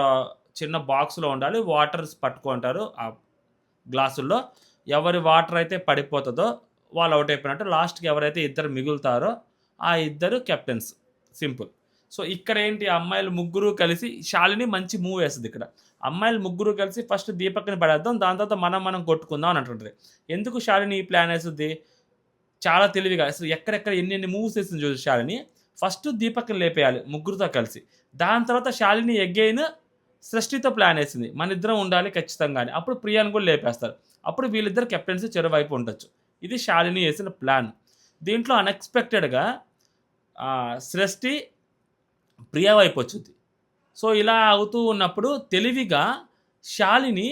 చిన్న బాక్స్‌లో ఉండాలి. వాటర్స్ పట్టుకుంటారు గ్లాసుల్లో. ఎవరి వాటర్ అయితే పడిపోతదో వాళ్ళు ఔట్ అయిపోయినట్టు. లాస్ట్‌కి ఎవరైతే ఇద్దరు మిగులుతారో ఆ ఇద్దరు కెప్టెన్స్. సింపుల్. సో, ఇక్కడేంటి అమ్మాయిలు ముగ్గురు కలిసి శాలిని మంచి మూవ్ ఏస్తదిక్కడ. అమ్మాయిలు ముగ్గురు కలిసి ఫస్ట్ దీపక్‌ని పడేద్దాం. దాని తర్వాత మనం కొట్టుకుందాం అని అంటుంటది. ఎందుకు శాలిని ఈ ప్లాన్ ఏసుద్ది? చాలా తెలివిగా అసలు ఎక్కడెక్కడ ఎన్నెన్ని మూవ్స్ ఏసింది చూడు శాలిని. ఫస్ట్ దీపక్‌ని లేపేయాలి ముగ్గురితో కలిసి. దాని తర్వాత శాలిని ఎగైన్ సృష్టితో ప్లాన్ ఏసింది. మనిద్దరం ఉండాలి ఖచ్చితంగా అని. అప్పుడు ప్రియాని కూడా లేపేస్తారు. అప్పుడు వీళ్ళిద్దరు కెప్టెన్సీ చెరోవైపు ఉండొచ్చు. ఇది శాలిని ఏసిన ప్లాన్. దీంట్లో అన్‌ఎక్స్‌పెక్టెడ్‌గా సృష్టి ప్రియా వైపొచ్చుద్ది. సో, ఇలా అవుతూ ఉన్నప్పుడు తెలివిగా శాలిని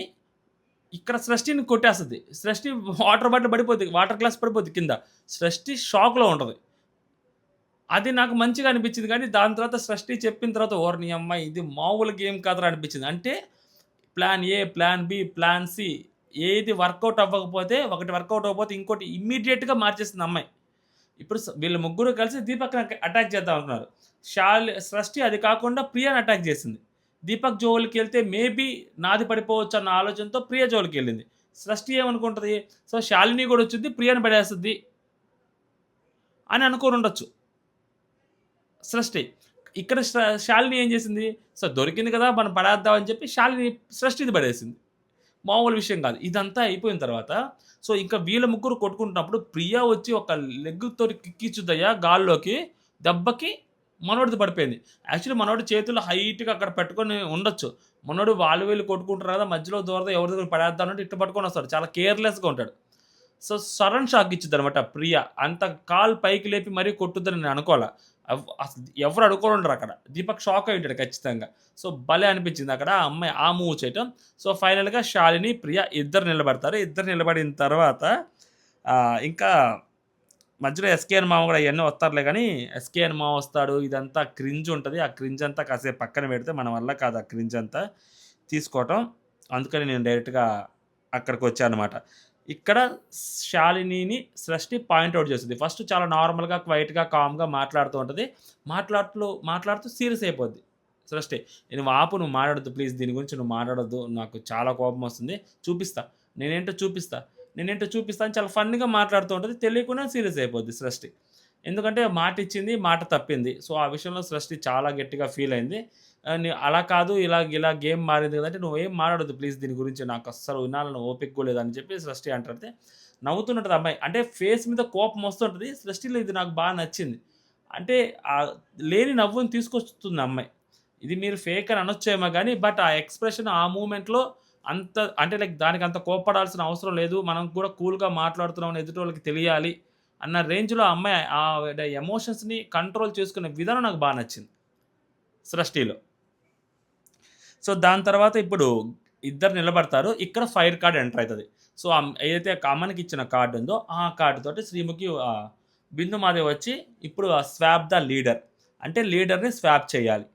ఇక్కడ సృష్టిని కొట్టేస్తది. సృష్టి వాటర్ బాటిల్ పడిపోద్ది. వాటర్ గ్లాస్ పడిపోద్ది కింద. సృష్టి షాక్‌లో ఉంటది. అది నాకు మంచిగా అనిపించింది గానీ, దాని తర్వాత సృష్టి చెప్పిన తర్వాత ఓరిని యమ్మ ఇది మామూలు గేమ్ కాదురా అనిపించింది. అంటే plan A, plan B, plan C ఏది వర్కౌట్ అవ్వకపోతే ఒకటి వర్కౌట్ అవ్వకపోతే ఇంకోటి ఇమ్మీడియేట్‌గా మార్చేసింది అమ్మాయి. ఇప్పుడు వీళ్ళు ముగ్గురు కలిసి దీపక్‌ని అటాక్ చేద్దాం అనుకున్నారు. సృష్టి అది కాకుండా ప్రియని అటాక్ చేసింది. దీపక్ జోలికెళ్తే మేబీ నాది పడిపోవచ్చు అన్న ఆలోచనతో ప్రియ జోలికెళ్ళింది. సృష్టి ఏమనుకుంటది? సో, శాలిని గూడా వచ్చిద్ది. ప్రియని పడేస్తది అని అనుకోనుండొచ్చు సృష్టి. ఇక్కడ శాలిని ఏం చేసింది? సో, దొరికింది కదా! మనం పడేద్దాం అని చెప్పి శాలిని సృష్టిది పడేసింది. మామూలు విషయం కాదు. ఇదంతా అయిపోయిన తర్వాత సో, ఇంకా వీళ్ళ ముగ్గురు కొట్టుకుంటున్నప్పుడు ప్రియా వచ్చి ఒక లెగ్‌తోటి కిక్ ఇచ్చుద్దయ్యా గాల్లోకి. దెబ్బకి మనోడిది పడిపోయింది. యాక్చువల్లీ మనోడి చేతులు హైట్‌గా అక్కడ పెట్టుకొని ఉండొచ్చు. మనోడు వాళ్ళు వీళ్ళు కొట్టుకుంటారు కదా! మధ్యలో దూరద ఎవరి దగ్గర పడేద్దాం అన్నట్టు ఇట్ట పట్టుకొనొస్తాడు. చాలా కేర్‌లెస్‌గా ఉంటాడు. సో, సడెన్ షాక్ ఇచ్చిద్దనమాట ప్రియ. అంత కాలు పైకి లేపి మరీ కొట్టుద్దని నేను అనుకోలా. అసలు ఎవరు అనుకోనుండరక్కడ. దీపక్ షాక్ అయ్యుంటాడు ఖచ్చితంగా. సో, భలే అనిపించిందక్కడ ఆ అమ్మాయి ఆ మూవ్ చేయటం. సో, ఫైనల్‌గా శాలిని, ప్రియ ఇద్దరు నిలబడతారు. ఇద్దరు నిలబడిన తర్వాత ఇంకా మధ్యలో ఎస్‌కేఎన్ మామ గూడా అయన్నీ వస్తారులే గానీ, ఎస్‌కేఎన్ మామ వస్తాడు. ఇదంతా క్రింజ్ ఉంటది. ఆ క్రింజ్ అంతా కాసేపు పక్కన పెడితే మన వల్ల కాదు ఆ క్రింజ్ అంతా తీసుకోవటం. అందుకని నేను డైరెక్ట్‌గా అక్కడికొచ్చాననమాట. ఇక్కడ శాలినిని సృష్టి పాయింట్ ఔట్ చేస్తది. ఫస్ట్ చాలా నార్మల్‌గా, క్వైట్‌గా, కామ్‌గా మాట్లాడుతూ ఉంటది. మాట్లాడుతూ సీరియస్ అయిపోద్ది సృష్టి. "నువ్వు ఆపు, నువ్వు మాట్లాడొద్దు ప్లీజ్. దీని గురించి నువ్వు మాట్లాడొద్దు. నాకు చాలా కోపమొస్తుంది. చూపిస్తా. నేనేంటో చూపిస్తా. నేనేంటో చూపిస్తా" అని చాలా ఫన్నీగా మాట్లాడుతూ ఉంటది. తెలియకుండా సీరియస్ అయిపోద్ది సృష్టి. ఎందుకంటే మాటిచ్చింది, మాట తప్పింది. సో, ఆ విషయంలో సృష్టి చాలా గట్టిగా ఫీల్ అయింది. అలా కాదు ఇలా గేమ్ మారింది కదంటే, "నువ్వేం మాట్లాడొద్దు ప్లీజ్ దీని గురించి. నాకస్సలు వినాలని ఓపిక కూడా లేదు" అని చెప్పి సృష్టి అంటంటే, నవ్వుతున్నటది అమ్మాయి. అంటే ఫేస్ మీద కోపం వస్తుంటది. సృష్టిలో ఇది నాకు బా నచ్చింది. అంటే లేని నవ్వుని తీసుకొస్తుంది ఆ అమ్మాయి. ఇది మీరు ఫేక్ అని అనొచ్చేమో గానీ, బట్ ఆ ఎక్స్‌ప్రెషన్ ఆ మూవ్‌మెంట్‌లో అంత అంటే లైక్ దానికంత కోప్పడాల్సిన అవసరం లేదు. మనం కూడా కూల్‌గా మాట్లాడుతున్నామని ఎదుటోళ్ళకి తెలియాలి అన్న రేంజ్‌లో ఆ అమ్మాయి ఎమోషన్స్‌ని కంట్రోల్ చేసుకునే విధానం నాకు బా నచ్చింది 'సృష్టిలో'. సో, దాని తర్వాత ఇప్పుడు ఇద్దరు నిలబడతారు. ఇక్కడ ఫైర్ కార్డ్ ఎంటర్ అయితది. సో, ఏదైతే అమ్మనికిచ్చిన కార్డ్ ఉందో, ఆ కార్డ్ తోటి శ్రీముఖి బిందు మాధవి వచ్చి ఇప్పుడు స్వాప్ ద లీడర్. అంటే లీడర్‌ని స్వాప్ చేయాలి.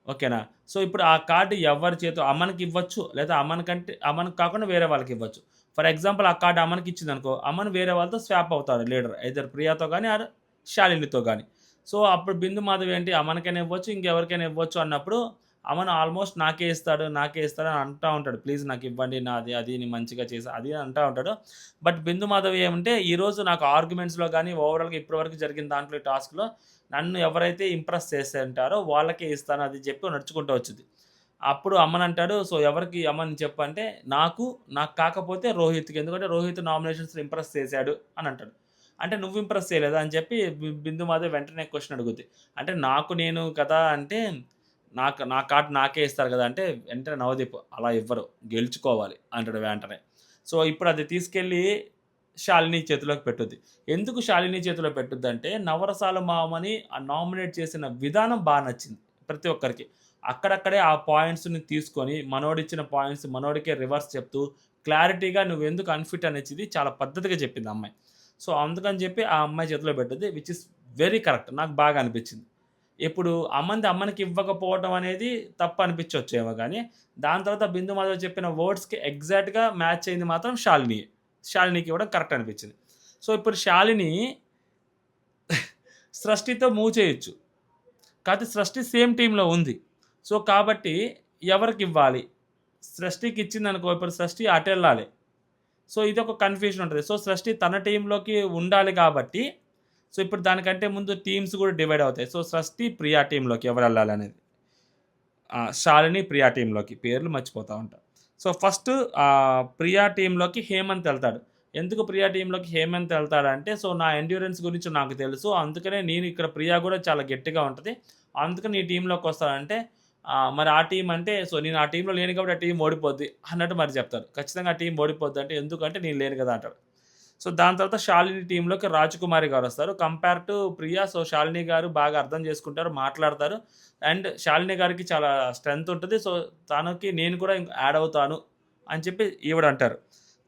ఓకేనా? సో, ఇప్పుడు ఆ కార్డ్ ఎవరి చేతో అమ్మనికివ్వచ్చు. లేదా అమ్మనికి కాకుండా వేరే వాళ్ళకివ్వచ్చు. ఫర్ ఎగ్జాంపుల్ ఆ కార్డ్ అమ్మనికిచ్చిందనుకో, అమ్మను వేరే వాళ్ళతో స్వాప్ అవుతాడు లీడర్. ఐదర్ ప్రియతో గాని ఆర్ శాలినితో గాని. సో, అప్పుడు బిందు మాధవి ఏంటి అమ్మనికైనా ఇవ్వచ్చు, ఇంకెవరికైనా ఇవ్వచ్చు అన్నప్పుడు అమన్ ఆల్మోస్ట్ నాకే ఇస్తాడు అని అంటా ఉంటాడు. ప్లీజ్ నాకివ్వండి నాది అది నేను మంచిగా చేశా అది అంటా ఉంటాడు. బట్ బిందు మాధవి ఏమంటే ఈరోజు నాకు ఆర్గ్యుమెంట్స్‌లో గాని ఓవరాల్‌గా ఇప్పటివరకు జరిగిన దాంట్లో ఈ టాస్క్‌లో నన్ను ఎవరైతే ఇంప్రెస్ చేసేంటారో వాళ్ళకే ఇస్తాను అది చెప్పి నడుచుకుంటూ వచ్చిద్ది. అప్పుడు అమ్మనంటాడు, "సో, ఎవరికి అమ్మని చెప్పు" అంటే, నాకు కాకపోతే రోహిత్‌కి. ఎందుకంటే రోహిత్ నామినేషన్స్‌లో ఇంప్రెస్ చేశాడు అని అంటాడు. అంటే "నువ్వు ఇంప్రెస్ చేయలేదా?" అని చెప్పి బిందు మాధవి వెంటనే క్వెషన్ అడుగుద్ది. అంటే నాకు నేను కదా అంటే, నా కార్డ్ నాకే ఇస్తారు కదా! అంటే వెంటనే నవదీప్ "అలా ఇవ్వరు. గెలుచుకోవాలి" అంటాడు వెంటనే. సో, ఇప్పుడు అది తీసుకెళ్ళి శాలిని చేతిలోకి పెట్టుద్ది. ఎందుకు శాలిని చేతిలో పెట్టుద్దంటే, 'నవరసాల మామ'ని నామినేట్ చేసిన విధానం బా నచ్చింది ప్రతి ఒక్కరికి. అక్కడక్కడే ఆ పాయింట్స్‌ని తీసుకొని, మనోడిచ్చిన పాయింట్స్ మనోడికే రివర్స్ చెప్తూ, క్లారిటీగా నువ్వెందుకు అన్‌ఫిట్ అనేసిది చాలా పద్ధతిగా చెప్పింది ఆ అమ్మాయి. సో, అందుకని చెప్పి ఆ అమ్మాయి చేతిలో పెట్టుద్ది. Which is very correct. నాకు బాగా అనిపించింది. ఇప్పుడు అమ్మనికి ఇవ్వకపోవడం అనేది తప్పు అనిపించొచ్చేమో గానీ, దాని తర్వాత బిందు మాధవ్ చెప్పిన వర్డ్స్‌కి ఎగ్జాక్ట్‌గా మ్యాచ్ అయింది మాత్రం శాలినియే. శాలినికి ఇవ్వడం కరెక్ట్ అనిపించింది. సో, ఇప్పుడు శాలిని సృష్టితో మూవ్ చేయొచ్చు. కాపోతే సృష్టి సేమ్ టీమ్‌లో ఉంది. సో, కాబట్టి ఎవరికివ్వాలి? సృష్టికిచ్చిందనుకో ఇప్పుడు సృష్టి అటెళ్ళాలి. సో, ఇదొక కన్‌ఫ్యూజన్ ఉంటది. సో, సృష్టి తన టీమ్‌లోకి ఉండాలి కాబట్టి, సో, ఇప్పుడు దానికంటే ముందు టీమ్స్ గూడా డివైడ్ అవుతాయి. సో, సృష్టి, ప్రియా టీమ్‌లోకి ఎవరెళ్ళాలనేది. శాలిని, ప్రియా టీమ్‌లోకి. పేర్లు మర్చిపోతా ఉంటా. సో, ఫస్ట్ ప్రియా టీమ్‌లోకి హేమంత్ ఎళ్తాడు. ఎందుకు ప్రియా టీమ్‌లోకి హేమంత్ ఎళ్తాడంటే, సో, నా ఎండ్యూరెన్స్ గురించి నాకు తెలుసు. అందుకనే నేను ఇక్కడ ప్రియా గూడా చాలా గట్టిగా ఉంటది. అందుకని నీ టీమ్‌లోకొస్తానంటే, మరి ఆ టీమ్ అంటే, సో, నేను ఆ టీమ్‌లో లేను కాబట్టి ఆ టీమ్ ఓడిపోద్ది అన్నట్టు మరి చెప్తారు. ఖచ్చితంగా ఆ టీమ్ ఓడిపోద్దంటే, ఎందుకంటే నేను లేను గదా! అంటాడు. సో, దాని తర్వాత శాలిని టీమ్‌లోకి రాజకుమారి గారొస్తారు. Compare to Priya. So, Shalini garu బాగా అర్థం చేసుకుంటారు, మాట్లాడతారు. అండ్ శాలిని గారికి చాలా స్ట్రెంత్ ఉంటది. సో, తనకి నేను కూడా యాడ్ అవుతాను అని చెప్పి ఈవిడంటారు.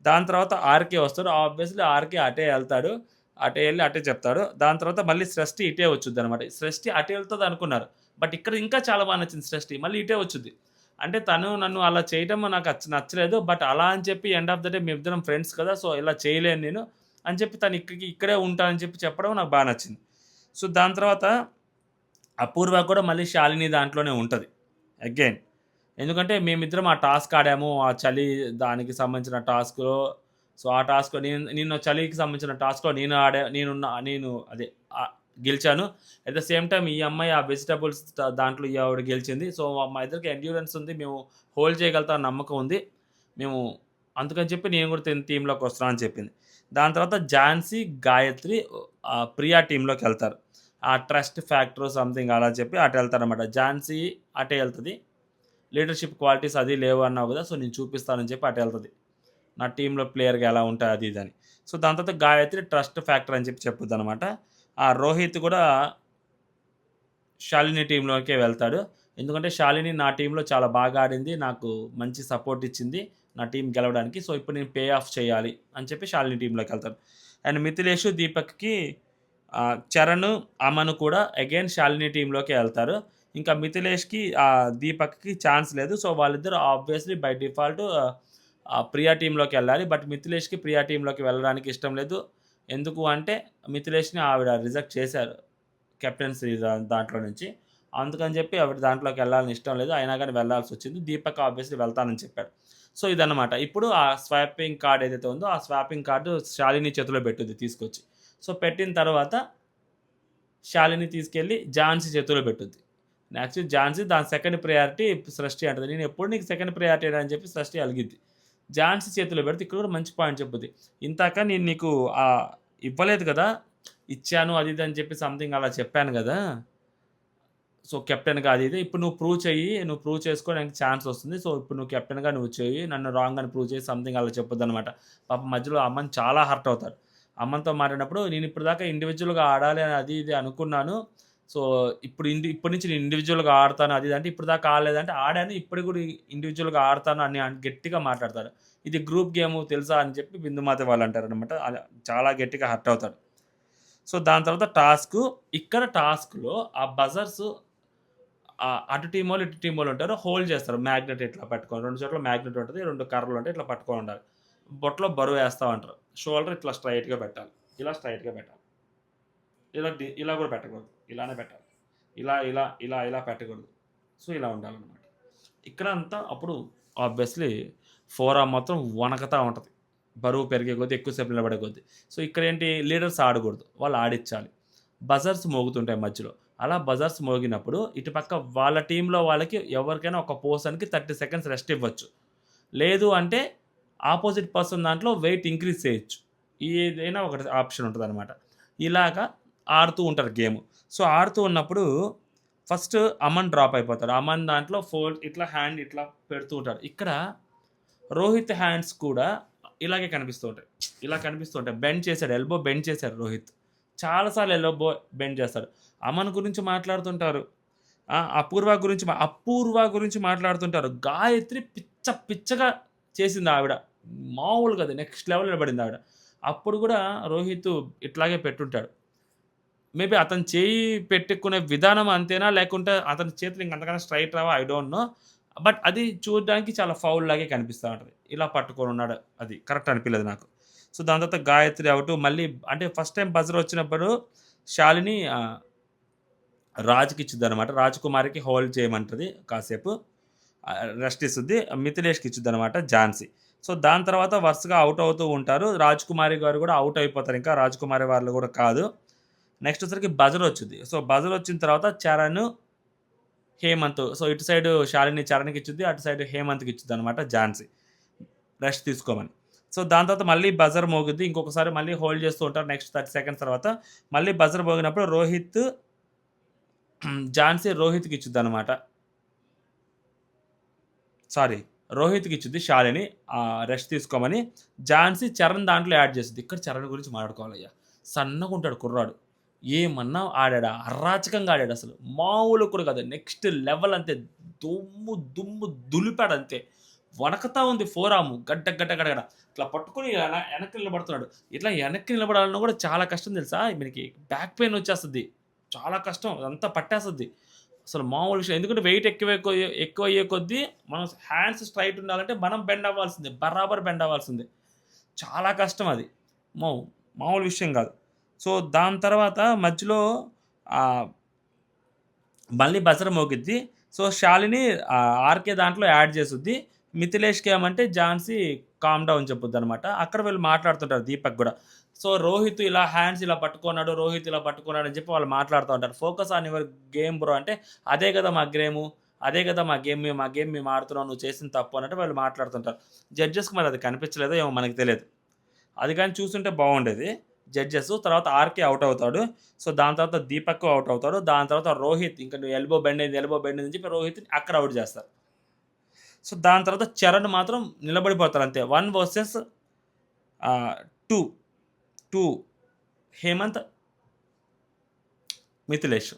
దాని తర్వాత ఆర్‌కే వస్తాడు. ఆబ్వియస్‌లీ ఆర్‌కే అటే ఎళ్తాడు. అటే ఎళ్లి అటే చెప్తాడు. దాని తర్వాత మళ్ళీ సృష్టి ఇటే వచ్చుద్దనమాట. సృష్టి అటే ఎళ్తదనుకున్నారు. బట్ ఇక్కడ ఇంకా చాలా బా నచ్చింది సృష్టి. మళ్ళీ ఇటే వచ్చుద్ది. అంటే తను నన్ను అలా చేయటం నాకు నచ్చలేదు. బట్ అలా అని చెప్పి ఎండ్ ఆఫ్ ద డే మేమిద్దరం ఫ్రెండ్స్ కదా! సో, ఇలా చేయలేను నేను అని చెప్పి తను ఇక్కడే ఉంటా అని చెప్పి చెప్పడం నాకు బా నచ్చింది. సో, దాని తర్వాత అపూర్వ కూడా మళ్ళీ శాలిని దాంట్లోనే ఉంటది. అగైన్. ఎందుకంటే మేమిద్దరం ఆ టాస్క్ ఆడాము. ఆ చలి దానికి సంబంధించిన టాస్క్‌లో సో, ఆ టాస్క్‌లో నేను చలికి సంబంధించిన టాస్క్‌లో నేను అదే గెలిచాను. అట్ ద సేమ్ టైమ్ ఈ అమ్మాయి ఆ వెజిటబుల్స్ దాంట్లో ఈ ఆవిడ గెలిచింది. సో, మా ఇద్దరికి ఎండ్యూరెన్స్ ఉంది. మేము హోల్డ్ చేయగలుగుతాం అని నమ్మకం ఉంది. మేము అందుకని చెప్పి నేను కూడా టీమ్‌లోకి వస్తున్నా అని చెప్పింది. దాని తర్వాత ఝాన్సీ, గాయత్రి ప్రియా టీమ్‌లోకెళ్తారు. ఆ ట్రస్ట్ ఫ్యాక్టరో సంథింగ్ అలా చెప్పి అటెళ్తారనమాట. ఝాన్సీ అటే ఎళ్తది. లీడర్‌షిప్ క్వాలిటీస్ అది లేవు అన్నావు గదా! సో, నేను చూపిస్తానని చెప్పి అటెళ్తది. నా టీమ్‌లో ప్లేయర్‌గా ఎలా ఉంటా అది ఇది అని. సో, దాని తర్వాత గాయత్రి ట్రస్ట్ ఫ్యాక్టర్ అని చెప్పి చెప్పుద్దనమాట. ఆ రోహిత్ కూడా శాలిని టీమ్‌లోకే వెళ్తాడు. ఎందుకంటే శాలిని నా టీమ్‌లో చాలా బాగా ఆడింది. నాకు మంచి సపోర్ట్ ఇచ్చింది. నా టీమ్ గెలవడానికి. సో, ఇప్పుడు నేను పే ఆఫ్ చేయాలి అని చెప్పి శాలిని టీమ్‌లోకెళ్తాడు. అండ్ మిథిలేష్, దీపక్‌కి చరణ్, అమన్ కూడా అగైన్ శాలిని టీమ్‌లోకే ఎళ్తారు. ఇంకా మిథిలేష్‌కి, దీపక్‌కి ఛాన్స్ లేదు. సో, వాళ్ళిద్దరూ ఆబ్వియస్‌లీ బై డిఫాల్ట్ ప్రియా టీమ్‌లోకెళ్ళాలి. బట్ మిథిలేష్‌కి ప్రియా టీమ్‌లోకి వెళ్ళడానికి ఇష్టం లేదు. ఎందుకు అంటే మిథిలేష్‌ని ఆవిడ రిజెక్ట్ చేశారు. కెప్టెన్సీ దాంట్లో నుంచి. అందుకని చెప్పి ఆవిడ దాంట్లోకెళ్ళాలని ఇష్టం లేదు. అయినా గాని వెళ్ళాల్సొచ్చింది. దీపక్ ఆబ్వియస్‌లీ వెళ్తానని చెప్పాడు. సో, ఇదన్నమాట. ఇప్పుడు ఆ స్వాపింగ్ కార్డ్ ఏదైతే ఉందో, ఆ స్వాపింగ్ కార్డ్ శాలిని చేతిలో పెట్టుద్ది తీసుకొచ్చి. సో, పెట్టిన తర్వాత శాలిని తీసుకెళ్ళి ఝాన్సీ చేతిలో పెట్టుద్ది. యాక్చువల్లీ ఝాన్సీ దాని సెకండ్ ప్రయారిటీ సృష్టి అంటది. నేనెప్పుడు నీకు సెకండ్ ప్రయారిటీ అని చెప్పి సృష్టి అలిగిద్ది. ఝాన్సీ చేతిలో పెడితే ఇక్కడ కూడా మంచి పాయింట్ చెప్పుద్ది. ఇందాక నేను నీకు ఇవ్వలేదు కదా! ఇచ్చాను అది ఇది అని చెప్పి సంథింగ్ అలా చెప్పాను గదా! సో, కెప్టెన్‌గా అది ఇది. ఇప్పుడు నువ్వు ప్రూవ్ చెయ్యి. నువ్వు ప్రూవ్ చేసుకోవడానికి ఛాన్స్ వస్తుంది. సో, ఇప్పుడు నువ్వు కెప్టెన్‌గా నువ్వు చెయ్యి. నన్ను రాంగ్ అని ప్రూవ్ చేసి సంథింగ్ అలా చెప్పుద్దనమాట. పాపం మధ్యలో అమన్ చాలా హర్ట్ అవుతాడు. అమన్‌తో మాట్లాడినప్పుడు నేను ఇప్పటిదాకా ఇండివిడ్యువల్‌గా ఆడాలి అని అది ఇది అనుకున్నాను. సో, ఇప్పటి నుంచి నేను ఇండివిడ్యువల్‌గా ఆడతాను అది ఇది అంటే ఇప్పటిదాకా ఆడలేదంటే ఆడాను. ఇప్పటికి కూడా ఇండివిడ్యువల్‌గా ఆడతాను అని గట్టిగా మాట్లాడతాడు. ఇది గ్రూప్ గేము తెలుసా అని చెప్పి బిందుమాత వాళ్ళు అంటారనమాట. అలా చాలా గట్టిగా హర్ట్ అవుతాడు. సో, దాని తర్వాత ఇక్కడ టాస్క్‌లో ఆ బజర్స్ అటు టీమోళ్ళు, ఇటు టీమోళ్ళు ఉంటారు. హోల్డ్ చేస్తారు. మ్యాగ్నెట్ ఇట్లా పట్టుకొని 2 చోట్ల మ్యాగ్నెట్ ఉంటది. 2 కర్రలుంటాయి. ఇట్లా పట్టుకొని ఉండాలి. బొట్టలో బరువేస్తా ఉంటారు. షోల్డర్ ఇట్లా స్ట్రెయిట్‌గా పెట్టాలి. ఇలా స్ట్రెయిట్‌గా పెట్టాలి. ఇలా కూడా పెట్టకూడదు. ఇలానే పెట్టాలి. ఇలా పెట్టకూడదు. సో, ఇలా ఉండాలనమాట. ఇక్కడ అంతా అప్పుడు ఆబ్వియస్‌లీ ఫోర్ ఆర్మ్ మొత్తం వణకతా ఉంటది. బరువు పెరిగే కొద్దీ, ఎక్కువ సేపు నిలబడే కొద్దీ. సో, ఇక్కడేంటి లీడర్స్ ఆడకూడదు. వాళ్ళు ఆడిచ్చాలి. బజర్స్ మోగుతుంటాయి మధ్యలో. అలా బజర్స్ మోగినప్పుడు ఇటుపక్క వాళ్ళ టీమ్‌లో వాళ్ళకి ఎవరికైనా ఒక పర్సన్‌కి 30 సెకండ్స్ రెస్ట్ ఇవ్వచ్చు. లేదు అంటే ఆపోజిట్ పర్సన్ దాంట్లో వెయిట్ ఇంక్రీజ్ చేయొచ్చు. ఏదైనా ఒకటి ఆప్షన్ ఉంటదనమాట. ఇలాగా ఆడుతూ ఉంటారు గేము. సో, ఆడుతూ ఉన్నప్పుడు ఫస్ట్ అమన్ డ్రాప్ అయిపోతాడు. అమన్ దాంట్లో ఇట్లా హ్యాండ్ ఇట్లా పెడుతూ ఉంటాడు. ఇక్కడ రోహిత్ హ్యాండ్స్ కూడా ఇలాగే కనిపిస్తూ ఉంటాయి. ఇలా కనిపిస్తూ ఉంటాయి. బెండ్ చేశాడు. ఎల్బో బెండ్ చేశాడు రోహిత్. చాలా సార్లు ఎల్బో బెండ్ చేస్తాడు. అమన్ గురించి మాట్లాడుతుంటారు. అపూర్వ గురించి మాట్లాడుతుంటారు. గాయత్రి పిచ్చగా చేసింది ఆవిడ. మామూలుగా కాదు. నెక్స్ట్ లెవెల్ నిలబడింది ఆవిడ. అప్పుడు కూడా రోహిత్ ఇట్లాగే పెట్టుంటాడు. మేబీ అతను చేయి పెట్టుకునే విధానం అంతేనా? లేకుంటే అతని చేతులు ఇంక అంతకన్నా స్ట్రెయిట్ రావా? I don't know. బట్ అది చూడడానికి చాలా ఫౌల్ లాగే కనిపిస్తా ఉంటది. ఇలా పట్టుకొనున్నాడు. అది కరెక్ట్ అనిపియలేదు నాకు. సో, దాని తర్వాత గాయత్రి ఔటు. మళ్ళీ అంటే ఫస్ట్ టైమ్ బజర్ వచ్చినప్పుడు శాలిని రాజ్‌కిచ్చిద్దనమాట. రాజకుమారికి హోల్డ్ చేయమంటది కాసేపు. రెస్ట్ ఇస్తది. మిథిలేష్‌కి ఇచ్చిద్దనమాట ఝాన్సీ. సో, దాని తర్వాత వరుసగా ఔట్ అవుతూ ఉంటారు. రాజకుమారి గారు కూడా ఔట్ అయిపోతారు ఇంకా. రాజకుమారి వాళ్ళు కూడా కాదు. నెక్స్ట్ వచ్చేసరికి బజర్ వచ్చిద్ది. సో, బజర్ వచ్చిన తర్వాత చరణ్, హేమంత్. సో, ఇటు సైడు శాలిని చరణ్‌కి ఇచ్చిద్ది. అటు సైడ్ హేమంత్‌కి ఇచ్చిద్దనమాట ఝాన్సీ. రెస్ట్ తీసుకోమని. సో, దాని తర్వాత మళ్ళీ బజర్ మోగుద్ది. ఇంకొకసారి మళ్ళీ హోల్డ్ చేస్తూ ఉంటారు. నెక్స్ట్ 30 సెకండ్స్ తర్వాత మళ్ళీ బజర్ మోగినప్పుడు ఝాన్సీ రోహిత్‌కి ఇచ్చిద్దనమాట. సారీ, రోహిత్‌కి ఇచ్చిద్ది శాలిని రెస్ట్ తీసుకోమని. ఝాన్సీ చరణ్ దాంట్లో యాడ్ చేసిద్ది. ఇక్కడ చరణ్ గురించి మాట్లాడుకోవాలయ్యా. సన్నగుంటాడు కుర్రాడు. ఏమన్నా ఆడాడా? అరాచకంగా ఆడాడసలు. మామూలుగా కూడా కాదు. నెక్స్ట్ లెవెల్ అంతే. దుమ్ము దులిపాడంతే. వణకతా ఉంది ఫోర్ ఆర్మ్. గడ్డ. ఇట్లా పట్టుకొని వెనక్కి నిలబడుతున్నాడు. ఇట్లా వెనక్కి నిలబడాలన్నా కూడా చాలా కష్టం తెలుసా? మనకి బ్యాక్ పెయిన్ వచ్చేస్తది. చాలా కష్టం. అదంతా పట్టేస్తది. అసలు మామూలు విషయం. ఎందుకంటే వెయిట్ ఎక్కువయ్యే కొద్దీ మనం హ్యాండ్స్ స్ట్రెయిట్ ఉండాలంటే మనం బెండ్ అవ్వాల్సిందే. బరాబర్ బెండ్ అవ్వాల్సిందే. చాలా కష్టం అది. అమ్మో! మామూలు విషయం కాదు. సో, దాని తర్వాత మధ్యలో ఆహ్, మళ్ళీ బజర్ మోగిద్ది. సో, శాలిని ఆర్‌కే దాంట్లో యాడ్ చేసుద్ది. మిథిలేష్‌కి ఏమంటే ఝాన్సీ కామ్ డౌన్ చెప్పుద్దనమాట. అక్కడ వీళ్ళు మాట్లాడుతుంటారు దీపక్ గూడా. సో, రోహిత్ ఇలా హ్యాండ్స్ ఇలా పట్టుకున్నాడు, రోహిత్ ఇలా పట్టుకున్నాడు అని చెప్పి వాళ్ళు మాట్లాడుతా ఉంటారు. Focus on your game bro అంటే, అదే గదా మా గేము. అదే గదా మా గేమ్ మేము ఆడుతున్నాం. నువ్వు చేసింది తప్పు అన్నట్టు వాళ్ళు మాట్లాడుతుంటారు. జడ్జెస్‌కి మరి అది కనిపించలేదో ఏమో మనకు తెలీదు. అది గాని చూసుంటే బావుండేది. జడ్జెస్. తర్వాత ఆర్‌కే ఔట్ అవుతాడు. సో, దాని తర్వాత దీపక్ ఔట్ అవుతాడు. దాని తర్వాత రోహిత్ ఇంక నువ్వు ఎల్బో బెండ్ అయింది అని చెప్పి రోహిత్‌ని అక్కడ ఔట్ చేస్తారు. సో, దాని తర్వాత చరణ్ మాత్రం నిలబడిపోతారు అంతే. 1 versus 2, 2 Hemanth, Mithilesh.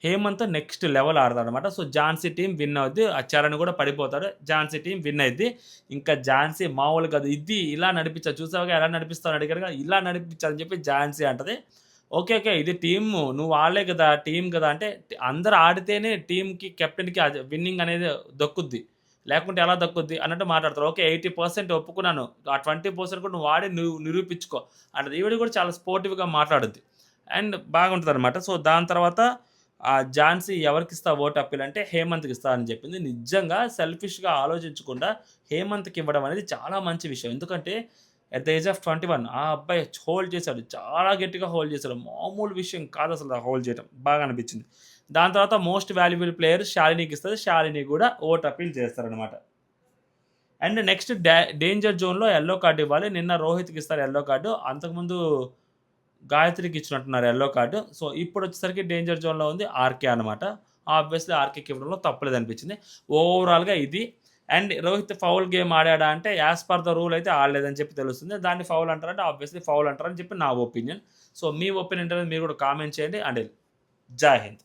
Hemanth next level ఆడతాడనమాట. సో, ఝాన్సీ టీమ్ విన్ అవుద్ది. ఆ చరణ్ కూడా పడిపోతాడు. ఝాన్సీ టీమ్ విన్ అయిద్ది. ఇంకా ఝాన్సీ మామూలుగా కాదు. ఇది ఇలా నడిపించా చూసావుగా ఎలా నడిపిస్తావు అని అడిగారుగా, ఇలా నడిపించాలని చెప్పి ఝాన్సీ అంటది. ఓకే. ఓకే. ఇది టీము. నువ్వు ఆడలే కదా! టీమ్ కదా! అంటే అందరూ ఆడితేనే టీమ్‌కి కెప్టెన్‌కి అది విన్నింగ్ అనేది దక్కుద్ది. లేకుంటే ఎలా దక్కుద్ది అన్నట్టు మాట్లాడతారు. ఓకే. 80% ఒప్పుకున్నాను. ఆ 20% కూడా నువ్వు ఆడి నిరూపించుకో అంటది. ఈవిడ కూడా చాలా స్పోర్టివ్‌గా మాట్లాడుద్ది. అండ్ బాగుంటదనమాట. సో, దాని తర్వాత ఝాన్సీ ఎవరికిస్తావు ఓటు అప్పీల్ అంటే హేమంత్‌కి ఇస్తా అని చెప్పింది. నిజంగా సెల్ఫిష్‌గా ఆలోచించకుండా హేమంత్‌కి ఇవ్వడం అనేది చాలా మంచి విషయం. ఎందుకంటే ఎట్ ద ఏజ్ ఆఫ్ 21 ఆ అబ్బాయి హోల్డ్ చేశాడు. చాలా గట్టిగా హోల్డ్ చేశాడు. మామూలు విషయం కాదసలు ఆ హోల్డ్ చేయడం. బాగా అనిపించింది. దాని తర్వాత మోస్ట్ వాల్యుబుల్ ప్లేయర్ శాలినికి ఇస్తది. శాలిని కూడా ఓట్ అప్పీల్ చేస్తారనమాట. అండ్ నెక్స్ట్ డేంజర్ జోన్‌లో యెల్లో కార్డ్ ఇవ్వాలి. నిన్న రోహిత్‌కి ఇస్తారు యెల్లో కార్డ్. అంతకుముందు గాయత్రికి ఇచ్చినట్టున్నారు యెల్లో కార్డ్. సో, ఇప్పుడొచ్చేసరికి డేంజర్ జోన్‌లో ఉంది ఆర్‌కే అనమాట. ఆబ్వియస్‌లీ ఆర్‌కేకి ఇవ్వడంలో తప్పులేదనిపించింది. ఓవరాల్‌గా ఇది. అండ్ రోహిత్ ఫౌల్ గేమ్ ఆడాడా అంటే యాస్ పర్ ద రూల్ అయితే ఆడలేదని చెప్పి తెలుస్తుంది. దాన్ని ఫౌల్ అంటారంటే ఆబ్వియస్‌లీ ఫౌల్ అంటారని చెప్పి నా ఒపీనియన్. సో, మీ ఒపీనియన్ ఏంటనేది మీరు కూడా కామెంట్ చేయండి. అండ్ జై హింద్.